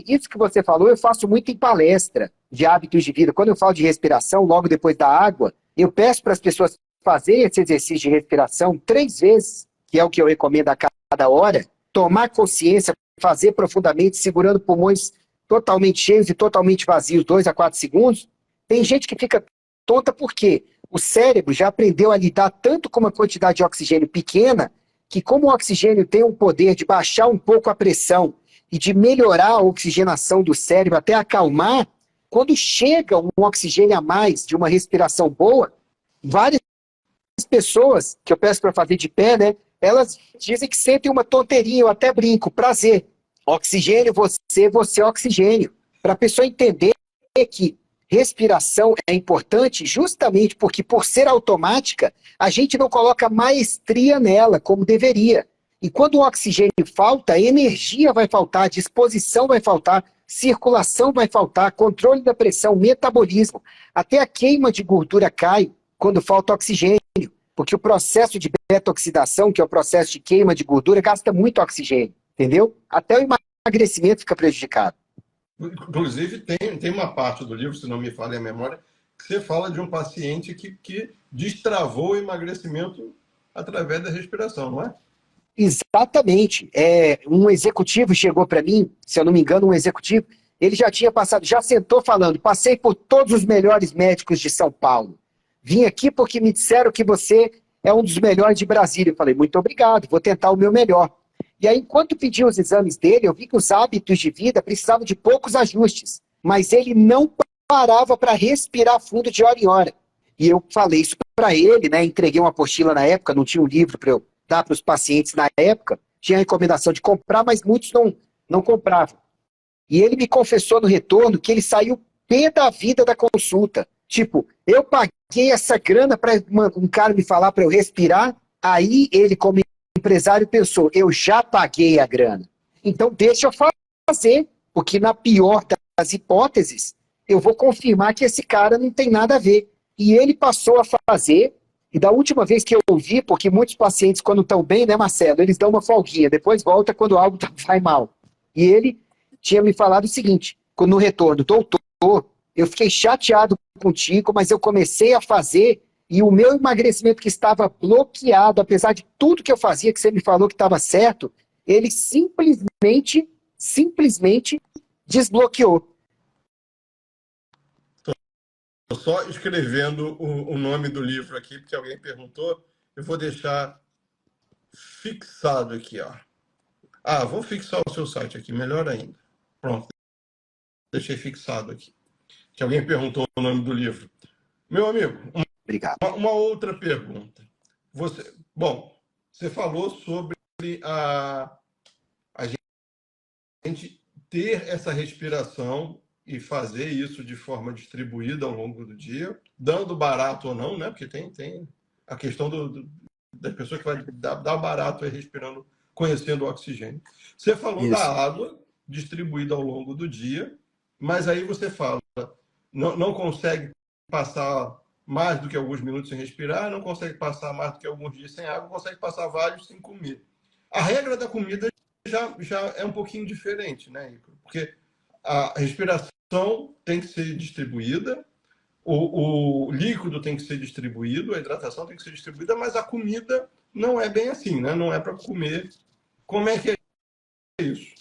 Speaker 2: isso que você falou, eu faço muito em palestra de hábitos de vida. Quando eu falo de respiração, logo depois da água, eu peço para as pessoas fazerem esse exercício de respiração 3 vezes, que é o que eu recomendo a cada hora, tomar consciência, fazer profundamente, segurando pulmões totalmente cheios e totalmente vazios, 2 a 4 segundos. Tem gente que fica tonta porque o cérebro já aprendeu a lidar tanto com uma quantidade de oxigênio pequena, que como o oxigênio tem um poder de baixar um pouco a pressão e de melhorar a oxigenação do cérebro até acalmar, quando chega um oxigênio a mais de uma respiração boa, várias pessoas que eu peço para fazer de pé, né, elas dizem que sentem uma tonteirinha, eu até brinco, prazer. Oxigênio, você oxigênio. Para a pessoa entender que respiração é importante justamente porque, por ser automática, a gente não coloca maestria nela como deveria. E quando o oxigênio falta, a energia vai faltar, a disposição vai faltar, circulação vai faltar, controle da pressão, metabolismo. Até a queima de gordura cai quando falta oxigênio, porque o processo de beta-oxidação, que é o processo de queima de gordura, gasta muito oxigênio, entendeu? Até o emagrecimento fica prejudicado.
Speaker 1: Inclusive, tem uma parte do livro, se não me falha a memória, que você fala de um paciente que destravou o emagrecimento através da respiração, não é?
Speaker 2: Exatamente. Um executivo chegou para mim, se eu não me engano, um executivo, ele já tinha passado, já sentou falando, passei por todos os melhores médicos de São Paulo. Vim aqui porque me disseram que você é um dos melhores de Brasília. Eu falei, muito obrigado, vou tentar o meu melhor. E aí, enquanto pedi os exames dele, eu vi que os hábitos de vida precisavam de poucos ajustes, mas ele não parava para respirar fundo de hora em hora. E eu falei isso para ele, né? Entreguei uma apostila na época, não tinha um livro para eu dar para os pacientes na época, tinha a recomendação de comprar, mas muitos não compravam. E ele me confessou no retorno que ele saiu pé da vida da consulta. Tipo, eu paguei essa grana para um cara me falar para eu respirar, aí ele, como empresário, pensou, eu já paguei a grana. Então deixa eu fazer, porque na pior das hipóteses, eu vou confirmar que esse cara não tem nada a ver. E ele passou a fazer, e da última vez que eu ouvi, porque muitos pacientes, quando estão bem, né, Marcelo, eles dão uma folguinha, depois volta quando algo vai mal. E ele tinha me falado o seguinte, no retorno, doutor, eu fiquei chateado contigo, mas eu comecei a fazer e o meu emagrecimento que estava bloqueado, apesar de tudo que eu fazia, que você me falou que estava certo, ele simplesmente desbloqueou.
Speaker 1: Estou só escrevendo o nome do livro aqui, porque alguém perguntou. Eu vou deixar fixado aqui, ó. Ah, vou fixar o seu site aqui, melhor ainda. Pronto. deixei fixado aqui. Que alguém perguntou o nome do livro. Meu amigo,
Speaker 2: Obrigado.
Speaker 1: uma outra pergunta. Você falou sobre a gente ter essa respiração e fazer isso de forma distribuída ao longo do dia, dando barato ou não, né? Porque tem a questão da pessoa que vai dar barato aí respirando, conhecendo o oxigênio. Você falou
Speaker 2: Isso.
Speaker 1: da água distribuída ao longo do dia, mas aí você fala, não consegue passar mais do que alguns minutos sem respirar, não consegue passar mais do que alguns dias sem água, consegue passar vários sem comer. A regra da comida já é um pouquinho diferente, né, Icaro? Porque a respiração tem que ser distribuída, o líquido tem que ser distribuído, a hidratação tem que ser distribuída, mas a comida não é bem assim, né? Não é para comer. Como é que é isso?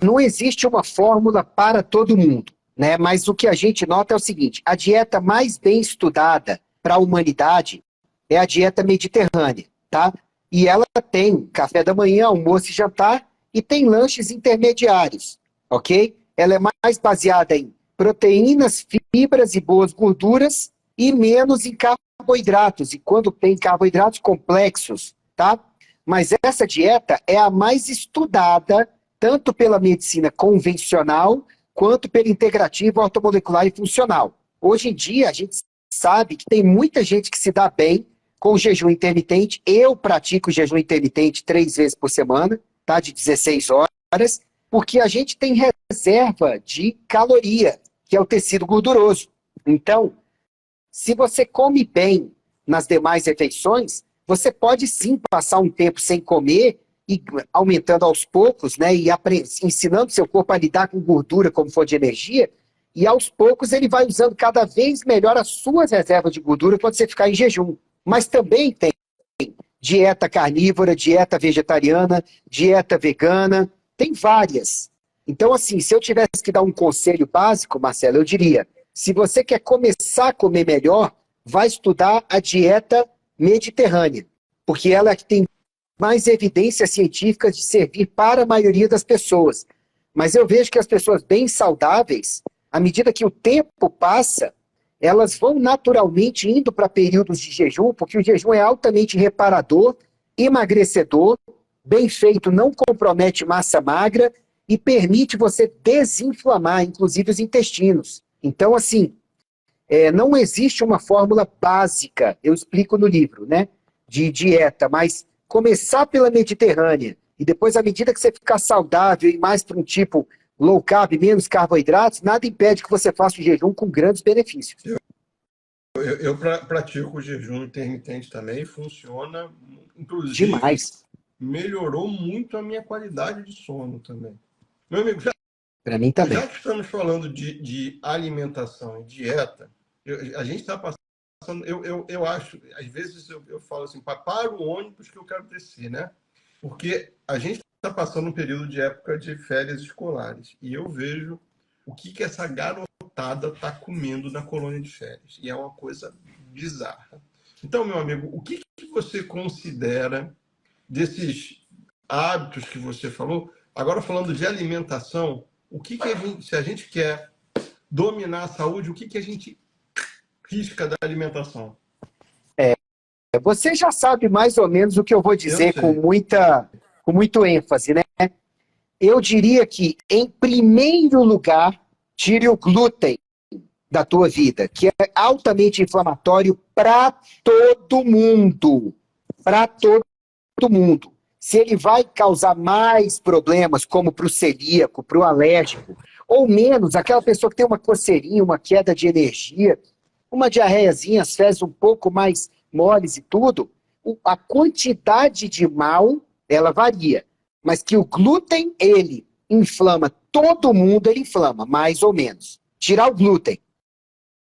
Speaker 2: Não existe uma fórmula para todo mundo, né? Mas o que a gente nota é o seguinte: a dieta mais bem estudada para a humanidade é a dieta mediterrânea, tá? E ela tem café da manhã, almoço e jantar, e tem lanches intermediários, ok? Ela é mais baseada em proteínas, fibras e boas gorduras, e menos em carboidratos, e quando tem carboidratos complexos, tá? Mas essa dieta é a mais estudada, tanto pela medicina convencional, quanto pela integrativa ortomolecular e funcional. Hoje em dia, a gente sabe que tem muita gente que se dá bem com o jejum intermitente. Eu pratico jejum intermitente 3 vezes por semana, tá? De 16 horas, porque a gente tem reserva de caloria, que é o tecido gorduroso. Então, se você come bem nas demais refeições, você pode sim passar um tempo sem comer e aumentando aos poucos, né, e ensinando seu corpo a lidar com gordura como fonte de energia, e aos poucos ele vai usando cada vez melhor as suas reservas de gordura quando você ficar em jejum. Mas também tem dieta carnívora, dieta vegetariana, dieta vegana, tem várias. Então, assim, se eu tivesse que dar um conselho básico, Marcelo, eu diria, se você quer começar a comer melhor, vai estudar a dieta mediterrânea, porque ela é que tem mais evidências científicas de servir para a maioria das pessoas. Mas eu vejo que as pessoas bem saudáveis, à medida que o tempo passa, elas vão naturalmente indo para períodos de jejum, porque o jejum é altamente reparador, emagrecedor, bem feito, não compromete massa magra e permite você desinflamar, inclusive, os intestinos. Então, assim, não existe uma fórmula básica, eu explico no livro, né, de dieta, mas começar pela mediterrânea e depois, à medida que você ficar saudável e mais para um tipo low carb, menos carboidratos, nada impede que você faça o jejum com grandes benefícios.
Speaker 1: Eu pratico o jejum intermitente também, funciona, inclusive
Speaker 2: Demais.
Speaker 1: melhorou muito a minha qualidade de sono também. Meu amigo,
Speaker 2: Para mim também.
Speaker 1: já que estamos falando de alimentação e dieta, a gente está passando, eu acho, às vezes eu falo assim, para o ônibus que eu quero descer, né? Porque a gente está passando um período de época de férias escolares e eu vejo o que essa garotada está comendo na colônia de férias. E é uma coisa bizarra. Então, meu amigo, o que você considera desses hábitos que você falou? Agora, falando de alimentação, o que a gente, se a gente quer dominar a saúde, o que a gente risca da alimentação?
Speaker 2: Você já sabe mais ou menos o que eu vou dizer com muito ênfase, né? Eu diria que, em primeiro lugar, tire o glúten da tua vida, que é altamente inflamatório para todo mundo. Para todo mundo. Se ele vai causar mais problemas, como para o celíaco, para o alérgico, ou menos, aquela pessoa que tem uma coceirinha, uma queda de energia, uma diarreiazinha, as fezes um pouco mais moles e tudo, a quantidade de mal, ela varia. Mas que o glúten, ele inflama todo mundo, ele inflama, mais ou menos. Tirar o glúten.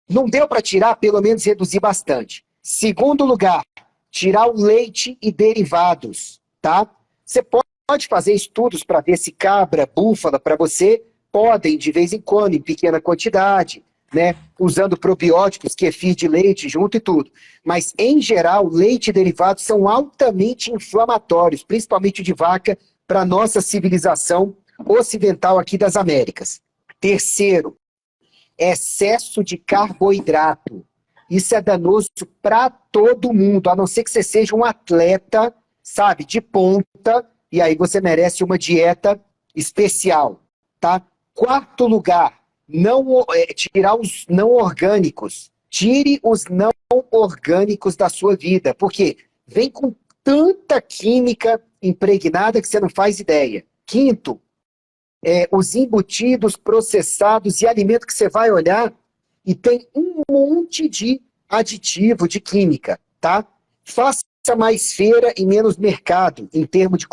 Speaker 2: Não deu para tirar, pelo menos reduzir bastante. Segundo lugar, tirar o leite e derivados, tá? Você pode fazer estudos para ver se cabra, búfala, para você, podem de vez em quando, em pequena quantidade, né? Usando probióticos, kefir de leite junto e tudo. Mas, em geral, leite e derivados são altamente inflamatórios, principalmente o de vaca, para a nossa civilização ocidental aqui das Américas. Terceiro, excesso de carboidrato. Isso é danoso para todo mundo, a não ser que você seja um atleta, sabe, de ponta, e aí você merece uma dieta especial, tá? Quarto lugar, tirar os não orgânicos. Tire os não orgânicos da sua vida, porque vem com tanta química impregnada que você não faz ideia. Quinto, os embutidos, processados e alimento que você vai olhar e tem um monte de aditivo, de química, tá? Faça mais feira e menos mercado em termos de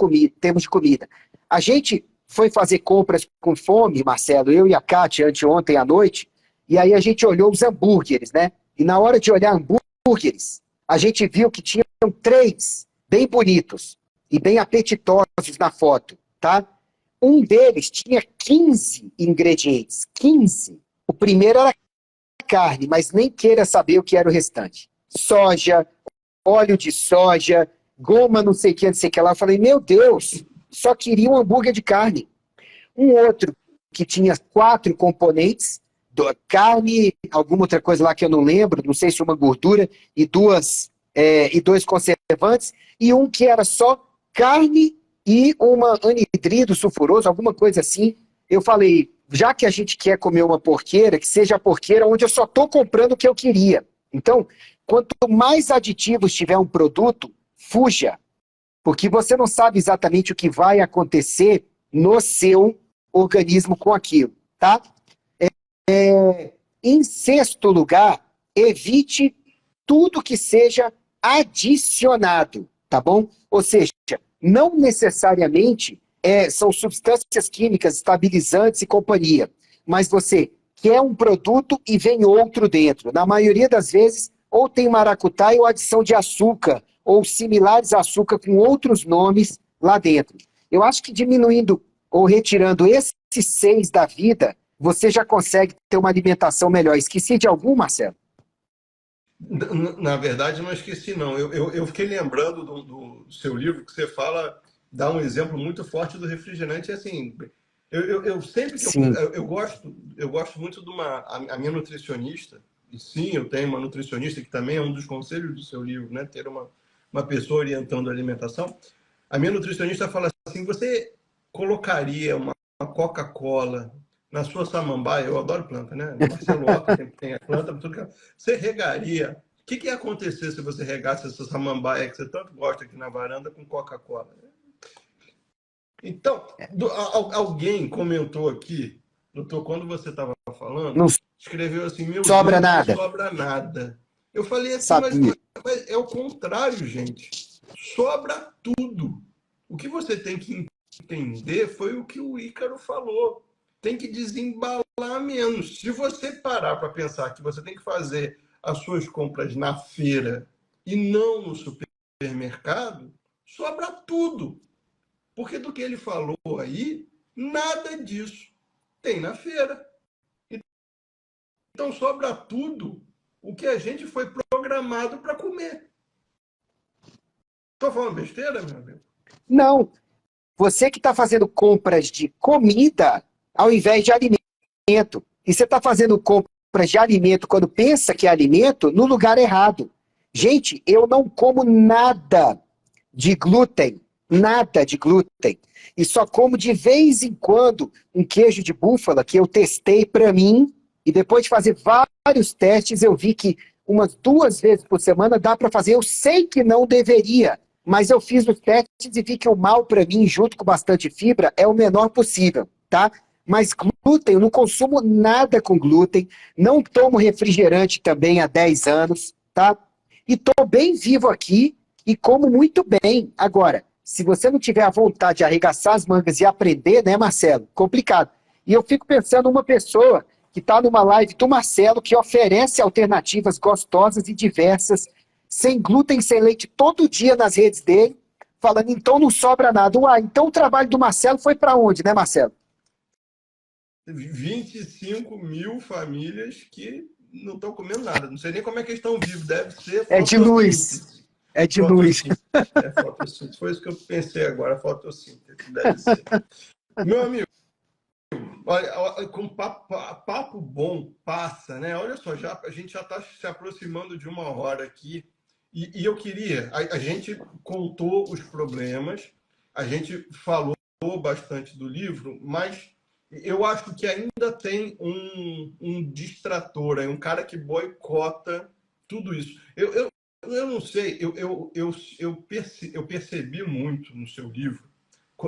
Speaker 2: comida. A gente foi fazer compras com fome, Marcelo, eu e a Kátia, anteontem à noite, e aí a gente olhou os hambúrgueres, né? E na hora de olhar hambúrgueres, a gente viu que tinham 3 bem bonitos e bem apetitosos na foto, tá? Um deles tinha 15 ingredientes. 15. O primeiro era carne, mas nem queira saber o que era o restante. Soja, óleo de soja, goma não sei o que, não sei o que lá. Eu falei, meu Deus, só queria um hambúrguer de carne. Um outro que tinha 4 componentes, carne, alguma outra coisa lá que eu não lembro, não sei se uma gordura, e 2 conservantes, e um que era só carne e uma anidrido sulfuroso, alguma coisa assim. Eu falei, já que a gente quer comer uma porqueira, que seja a porqueira onde eu só estou comprando o que eu queria. Então, quanto mais aditivos tiver um produto, fuja, porque você não sabe exatamente o que vai acontecer no seu organismo com aquilo, tá? Em sexto lugar, evite tudo que seja adicionado, tá bom? Ou seja, não necessariamente são substâncias químicas, estabilizantes e companhia, mas você quer um produto e vem outro dentro. Na maioria das vezes, ou tem maracutaia ou adição de açúcar, ou similares a açúcar com outros nomes lá dentro. Eu acho que diminuindo ou retirando esses 6 da vida, você já consegue ter uma alimentação melhor. Esqueci de algum, Marcelo?
Speaker 1: Na verdade, não esqueci, não. Eu fiquei lembrando do seu livro que você fala, dá um exemplo muito forte do refrigerante. Assim, eu sempre que
Speaker 2: Sim.
Speaker 1: eu gosto muito de a minha nutricionista, e sim, eu tenho uma nutricionista que também é um dos conselhos do seu livro, né? Ter uma pessoa orientando a alimentação. A minha nutricionista fala assim: você colocaria uma Coca-Cola na sua samambaia? Eu adoro planta, né? Marcelo Otto tem a planta, você regaria? O que ia acontecer se você regasse essa samambaia que você tanto gosta aqui na varanda com Coca-Cola? Então, alguém comentou aqui, doutor, quando você estava falando,
Speaker 2: Não
Speaker 1: escreveu assim: meu
Speaker 2: sobra
Speaker 1: Deus, não
Speaker 2: nada.
Speaker 1: sobra nada. Eu falei assim,
Speaker 2: Sabia.
Speaker 1: mas é o contrário, gente. Sobra tudo. O que você tem que entender foi o que o Ícaro falou. Tem que desembalar menos. Se você parar para pensar que você tem que fazer as suas compras na feira e não no supermercado, sobra tudo. Porque do que ele falou aí, nada disso tem na feira. Então sobra tudo o que a gente foi programado para comer. Estou falando besteira, meu amigo?
Speaker 2: Não. Você que está fazendo compras de comida ao invés de alimento. E você está fazendo compras de alimento quando pensa que é alimento no lugar errado. Gente, eu não como nada de glúten. Nada de glúten. E só como de vez em quando um queijo de búfala que eu testei para mim. E depois de fazer vários testes, eu vi que umas 2 vezes por semana dá para fazer. Eu sei que não deveria, mas eu fiz os testes e vi que o mal para mim, junto com bastante fibra, é o menor possível, tá? Mas glúten, eu não consumo nada com glúten, não tomo refrigerante também há 10 anos, tá? E tô bem vivo aqui e como muito bem. Agora, se você não tiver a vontade de arregaçar as mangas e aprender, né, Marcelo? Complicado. E eu fico pensando uma pessoa que está numa live do Marcelo, que oferece alternativas gostosas e diversas, sem glúten, sem leite, todo dia nas redes dele, falando, então não sobra nada. Uai, então o trabalho do Marcelo foi para onde, né, Marcelo?
Speaker 1: 25 mil famílias que não estão comendo nada. Não sei nem como é que eles estão vivos. Deve ser
Speaker 2: É de luz.
Speaker 1: fotossíntese.
Speaker 2: É de luz.
Speaker 1: Fotossíntese. É fotossíntese. Foi isso que eu pensei agora, fotossíntese. Deve ser. Meu amigo, Olha, com papo bom passa, né? Olha só, a gente já está se aproximando de 1 hora aqui. E eu queria, a gente contou os problemas, a gente falou bastante do livro, mas eu acho que ainda tem um distrator, um cara que boicota tudo isso. Eu não sei, eu percebi muito no seu livro.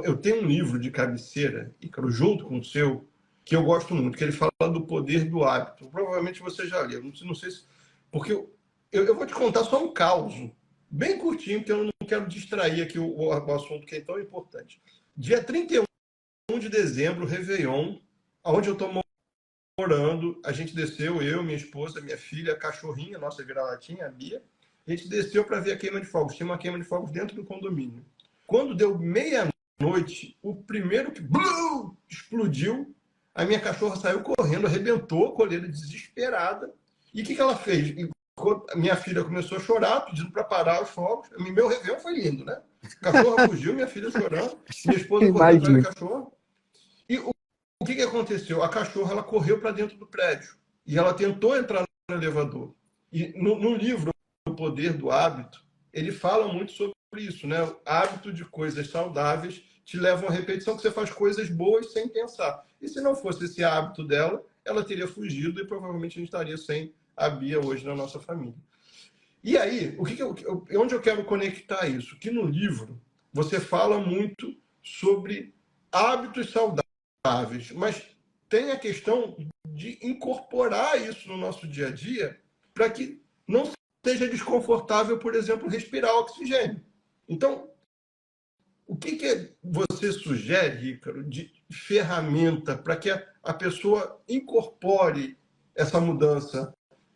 Speaker 1: Eu tenho um livro de cabeceira, Ícaro, junto com o seu, que eu gosto muito, que ele fala do poder do hábito. Provavelmente você já leu, não sei se... Porque eu vou te contar só um caos, bem curtinho, porque eu não quero distrair aqui o assunto que é tão importante. Dia 31 de dezembro, Réveillon, onde eu estou morando, a gente desceu, eu, minha esposa, minha filha, a cachorrinha, nossa vira-latinha, a Bia, a gente desceu para ver a queima de fogos. Tinha uma queima de fogos dentro do condomínio. Quando deu meia-noite, o primeiro que explodiu, a minha cachorra saiu correndo, arrebentou a coleira desesperada. E o que ela fez? Minha filha começou a chorar, pedindo para parar os fogos. Meu Réveillon foi lindo, né? A cachorra fugiu, minha filha chorando, minha esposa correndo atrás da cachorra. E o que aconteceu? A cachorra ela correu para dentro do prédio e ela tentou entrar no elevador. E no livro O Poder do Hábito, ele fala muito sobre isso, né? O hábito de coisas saudáveis te levam à repetição, que você faz coisas boas sem pensar. E se não fosse esse hábito dela, ela teria fugido e provavelmente a gente estaria sem a Bia hoje na nossa família. E aí, onde eu quero conectar isso? Que no livro você fala muito sobre hábitos saudáveis, mas tem a questão de incorporar isso no nosso dia a dia para que não seja desconfortável, por exemplo, respirar oxigênio. Então, o que você sugere, Ícaro, de ferramenta para que a pessoa incorpore essa mudança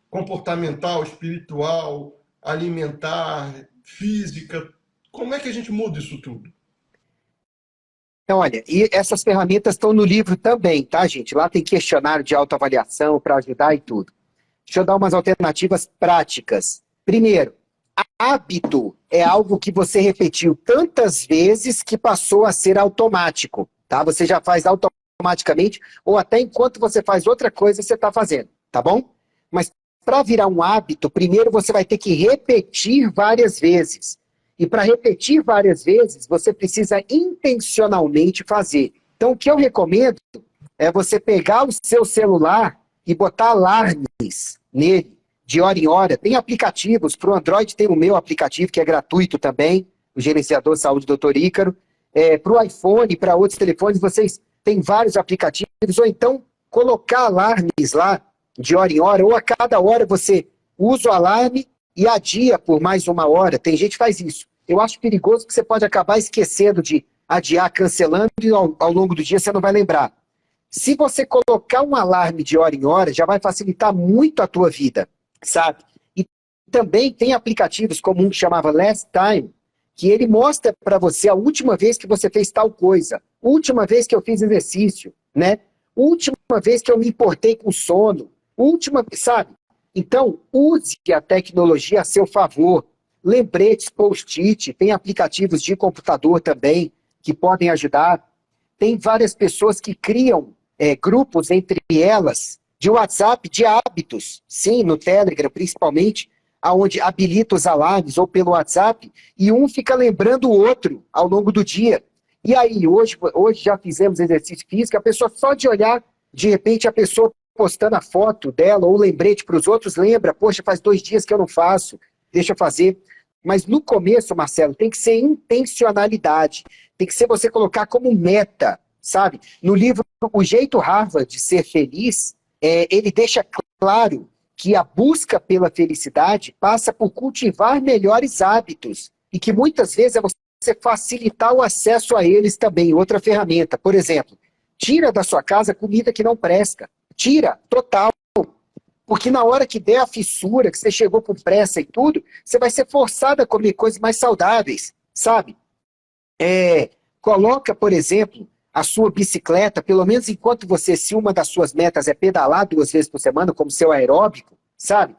Speaker 1: comportamental, espiritual, alimentar, física? Como é que a gente muda isso tudo?
Speaker 2: Então, olha, e essas ferramentas estão no livro também, tá, gente? Lá tem questionário de autoavaliação para ajudar e tudo. Deixa eu dar umas alternativas práticas. Primeiro, hábito é algo que você repetiu tantas vezes que passou a ser automático, tá? Você já faz automaticamente, ou até enquanto você faz outra coisa, você está fazendo, tá bom? Mas para virar um hábito, primeiro você vai ter que repetir várias vezes. E para repetir várias vezes, você precisa intencionalmente fazer. Então, o que eu recomendo é você pegar o seu celular e botar alarmes nele, de hora em hora. Tem aplicativos, para o Android tem o meu aplicativo, que é gratuito também, o Gerenciador Saúde Dr. Ícaro. Para o iPhone, para outros telefones, vocês têm vários aplicativos, ou então colocar alarmes lá, de hora em hora, ou a cada hora você usa o alarme e adia por mais 1 hora. Tem gente que faz isso. Eu acho perigoso que você pode acabar esquecendo de adiar, cancelando, e ao longo do dia você não vai lembrar. Se você colocar um alarme de hora em hora, já vai facilitar muito a tua vida, sabe? E também tem aplicativos como um que chamava Last Time, que ele mostra para você a última vez que você fez tal coisa, última vez que eu fiz exercício, né? Última vez que eu me importei com sono, última, sabe? Então, use a tecnologia a seu favor. Lembretes, post-it, tem aplicativos de computador também que podem ajudar. Tem várias pessoas que criam grupos entre elas de WhatsApp de hábitos, sim, no Telegram principalmente, onde habilita os alarmes ou pelo WhatsApp e um fica lembrando o outro ao longo do dia. E aí, hoje já fizemos exercício físico, a pessoa só de olhar, de repente a pessoa postando a foto dela ou lembrete para os outros, lembra, poxa, faz 2 dias que eu não faço, deixa eu fazer. Mas no começo, Marcelo, tem que ser intencionalidade, tem que ser você colocar como meta, sabe? No livro O Jeito Harvard de Ser Feliz, ele deixa claro que a busca pela felicidade passa por cultivar melhores hábitos e que muitas vezes é você facilitar o acesso a eles também. Outra ferramenta, por exemplo, tira da sua casa comida que não presta. Tira, total. Porque na hora que der a fissura, que você chegou com pressa e tudo, você vai ser forçado a comer coisas mais saudáveis, sabe? Coloca, por exemplo, a sua bicicleta, pelo menos enquanto se uma das suas metas é pedalar 2 vezes por semana, como seu aeróbico, sabe?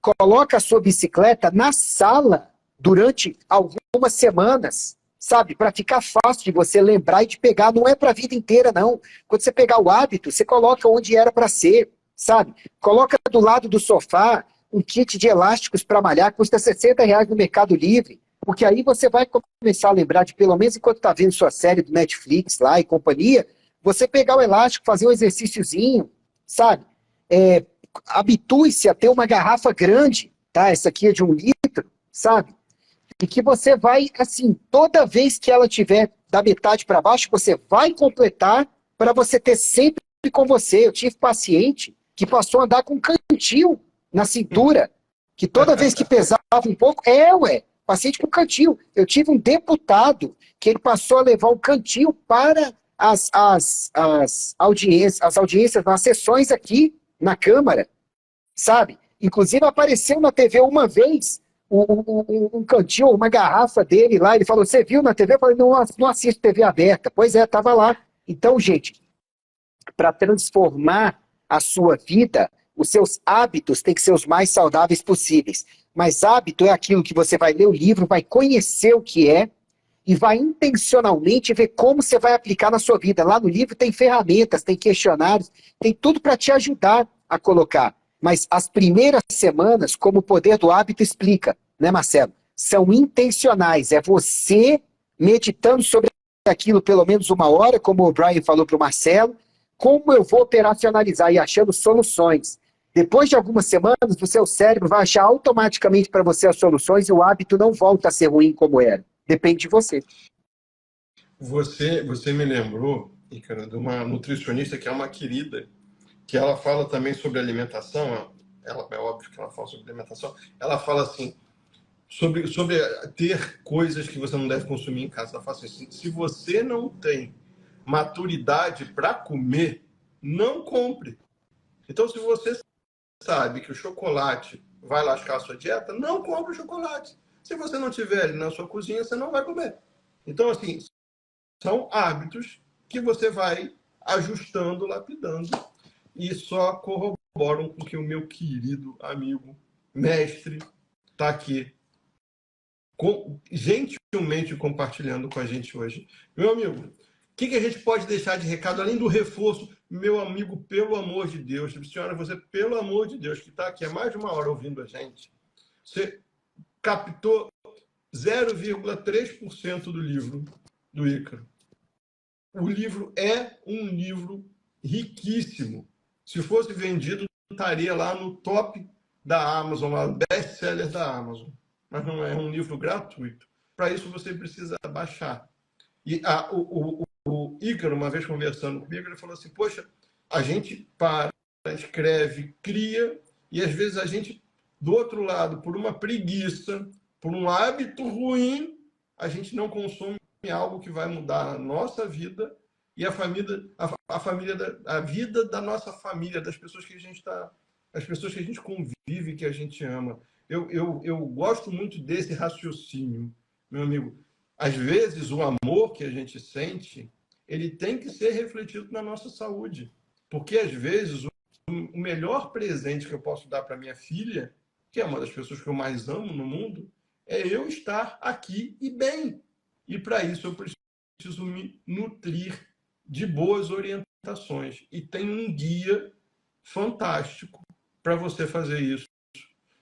Speaker 2: Coloca a sua bicicleta na sala durante algumas semanas, sabe? Para ficar fácil de você lembrar e de pegar, não é para a vida inteira, não. Quando você pegar o hábito, você coloca onde era para ser, sabe? Coloca do lado do sofá um kit de elásticos para malhar, custa R$ 60 no Mercado Livre, porque aí você vai começar a lembrar de, pelo menos enquanto está vendo sua série do Netflix lá e companhia, você pegar o elástico, fazer um exercíciozinho, sabe? Habitue-se a ter uma garrafa grande, tá? Essa aqui é de 1 litro, sabe? E que você vai, assim, toda vez que ela tiver da metade para baixo, você vai completar para você ter sempre com você. Eu tive paciente que passou a andar com um cantil na cintura, que toda vez que pesava um pouco, paciente com cantil. Eu tive um deputado que ele passou a levar um cantil para as audiências, nas sessões aqui na Câmara, sabe? Inclusive apareceu na TV uma vez um cantil, uma garrafa dele lá, ele falou, você viu na TV? Eu falei, não assisto TV aberta. Pois é, estava lá. Então, gente, para transformar a sua vida, os seus hábitos têm que ser os mais saudáveis possíveis. Mas hábito é aquilo que você vai ler o livro, vai conhecer o que é, e vai intencionalmente ver como você vai aplicar na sua vida. Lá no livro tem ferramentas, tem questionários, tem tudo para te ajudar a colocar. Mas as primeiras semanas, como o poder do hábito explica, né, Marcelo? São intencionais. É você meditando sobre aquilo pelo menos 1 hora, como o Brian falou para o Marcelo, como eu vou operacionalizar e achando soluções. Depois de algumas semanas, o seu cérebro vai achar automaticamente para você as soluções e o hábito não volta a ser ruim como era. Depende de você.
Speaker 1: Você me lembrou, Ícaro, de uma nutricionista que é uma querida, que ela fala também sobre alimentação. Ela, é óbvio que ela fala sobre alimentação. Ela fala assim, sobre ter coisas que você não deve consumir em casa. Ela fala assim, se você não tem maturidade para comer, não compre. Então, se você sabe que o chocolate vai lascar a sua dieta, não compre o chocolate. Se você não tiver ele na sua cozinha, você não vai comer. Então, assim, são hábitos que você vai ajustando, lapidando, e só corroboram com que o meu querido amigo, mestre, está aqui, gentilmente compartilhando com a gente hoje. Meu amigo, o que a gente pode deixar de recado, além do reforço? Meu amigo, pelo amor de Deus, senhora, você, pelo amor de Deus, que está aqui há mais de 1 hora ouvindo a gente, você captou 0,3% do livro do Ícaro. O livro é um livro riquíssimo. Se fosse vendido, estaria lá no top da Amazon, lá, best-seller da Amazon. Mas não é um livro gratuito. Para isso, você precisa baixar. E o Ícaro, uma vez conversando comigo, ele falou assim, poxa, a gente escreve, cria, e às vezes a gente, do outro lado, por uma preguiça, por um hábito ruim, a gente não consome algo que vai mudar a nossa vida e a vida da nossa família, das pessoas que a gente está, as pessoas que a gente convive, que a gente ama. Eu gosto muito desse raciocínio, meu amigo. Às vezes, o amor que a gente sente, ele tem que ser refletido na nossa saúde. Porque, às vezes, o melhor presente que eu posso dar para minha filha, que é uma das pessoas que eu mais amo no mundo, é eu estar aqui e bem. E, para isso, eu preciso me nutrir de boas orientações. E tem um guia fantástico para você fazer isso.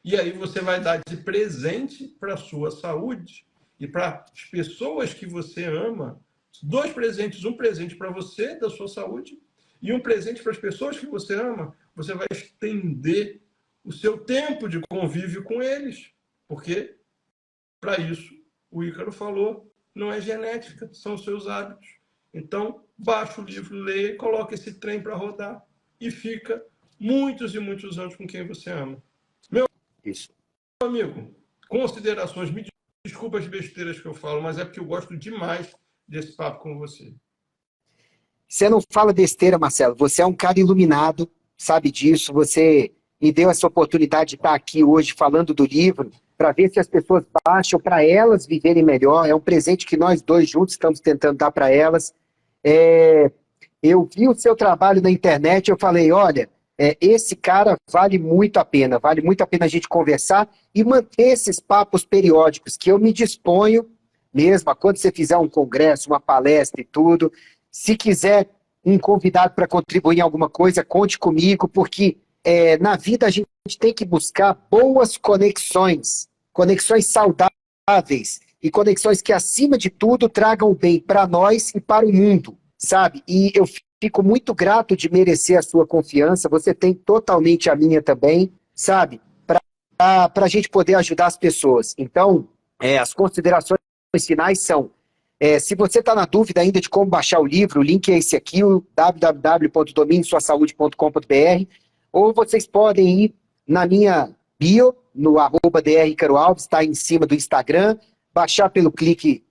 Speaker 1: E aí você vai dar de presente para a sua saúde e para as pessoas que você ama, 2 presentes, um presente para você, da sua saúde, e um presente para as pessoas que você ama. Você vai estender o seu tempo de convívio com eles, porque, para isso, o Ícaro falou, não é genética, são os seus hábitos. Então, baixa o livro, leia, coloca esse trem para rodar e fica muitos e muitos anos com quem você ama. Meu amigo, considerações, me desculpa as besteiras que eu falo, mas é porque eu gosto demais desse papo com você.
Speaker 2: Você não fala besteira, Marcelo. Você é um cara iluminado, sabe disso. Você me deu essa oportunidade de estar aqui hoje falando do livro, para ver se as pessoas baixam, para elas viverem melhor. É um presente que nós dois juntos estamos tentando dar para elas. Eu vi o seu trabalho na internet, eu falei, olha, esse cara vale muito a pena a gente conversar e manter esses papos periódicos, que eu me disponho, mesmo, quando você fizer um congresso, uma palestra e tudo. Se quiser um convidado para contribuir em alguma coisa, conte comigo, porque na vida a gente tem que buscar boas conexões, conexões saudáveis e conexões que, acima de tudo, tragam o bem para nós e para o mundo, sabe? E eu fico muito grato de merecer a sua confiança, você tem totalmente a minha também, sabe? Para a gente poder ajudar as pessoas. Então, as considerações finais são, se você está na dúvida ainda de como baixar o livro, o link é esse aqui, o www.dominesuasaude.com.br, ou vocês podem ir na minha bio, no @drIcaroAlves, está em cima do Instagram, baixar pelo link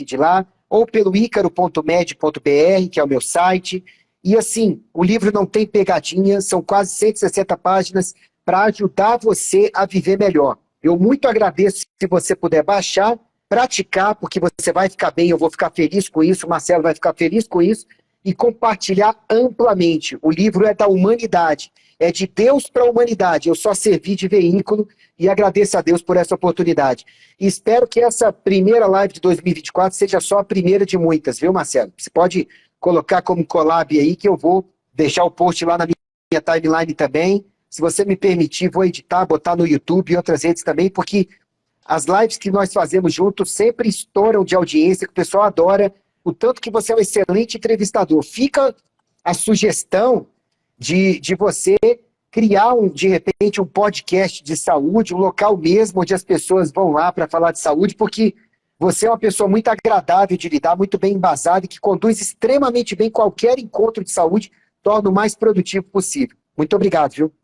Speaker 2: de lá, ou pelo icaro.med.br, que é o meu site. E assim, o livro não tem pegadinha, são quase 160 páginas para ajudar você a viver melhor. Eu muito agradeço se você puder baixar, praticar, porque você vai ficar bem, eu vou ficar feliz com isso, o Marcelo vai ficar feliz com isso, e compartilhar amplamente. O livro é da humanidade, é de Deus para a humanidade. Eu só servi de veículo e agradeço a Deus por essa oportunidade. E espero que essa primeira live de 2024 seja só a primeira de muitas, viu, Marcelo? Você pode colocar como collab aí, que eu vou deixar o post lá na minha timeline também. Se você me permitir, vou editar, botar no YouTube e outras redes também, porque as lives que nós fazemos juntos sempre estouram de audiência, que o pessoal adora, o tanto que você é um excelente entrevistador. Fica a sugestão de você criar, de repente, um podcast de saúde, um local mesmo onde as pessoas vão lá para falar de saúde, porque você é uma pessoa muito agradável de lidar, muito bem embasada e que conduz extremamente bem qualquer encontro de saúde, torna o mais produtivo possível. Muito obrigado, viu?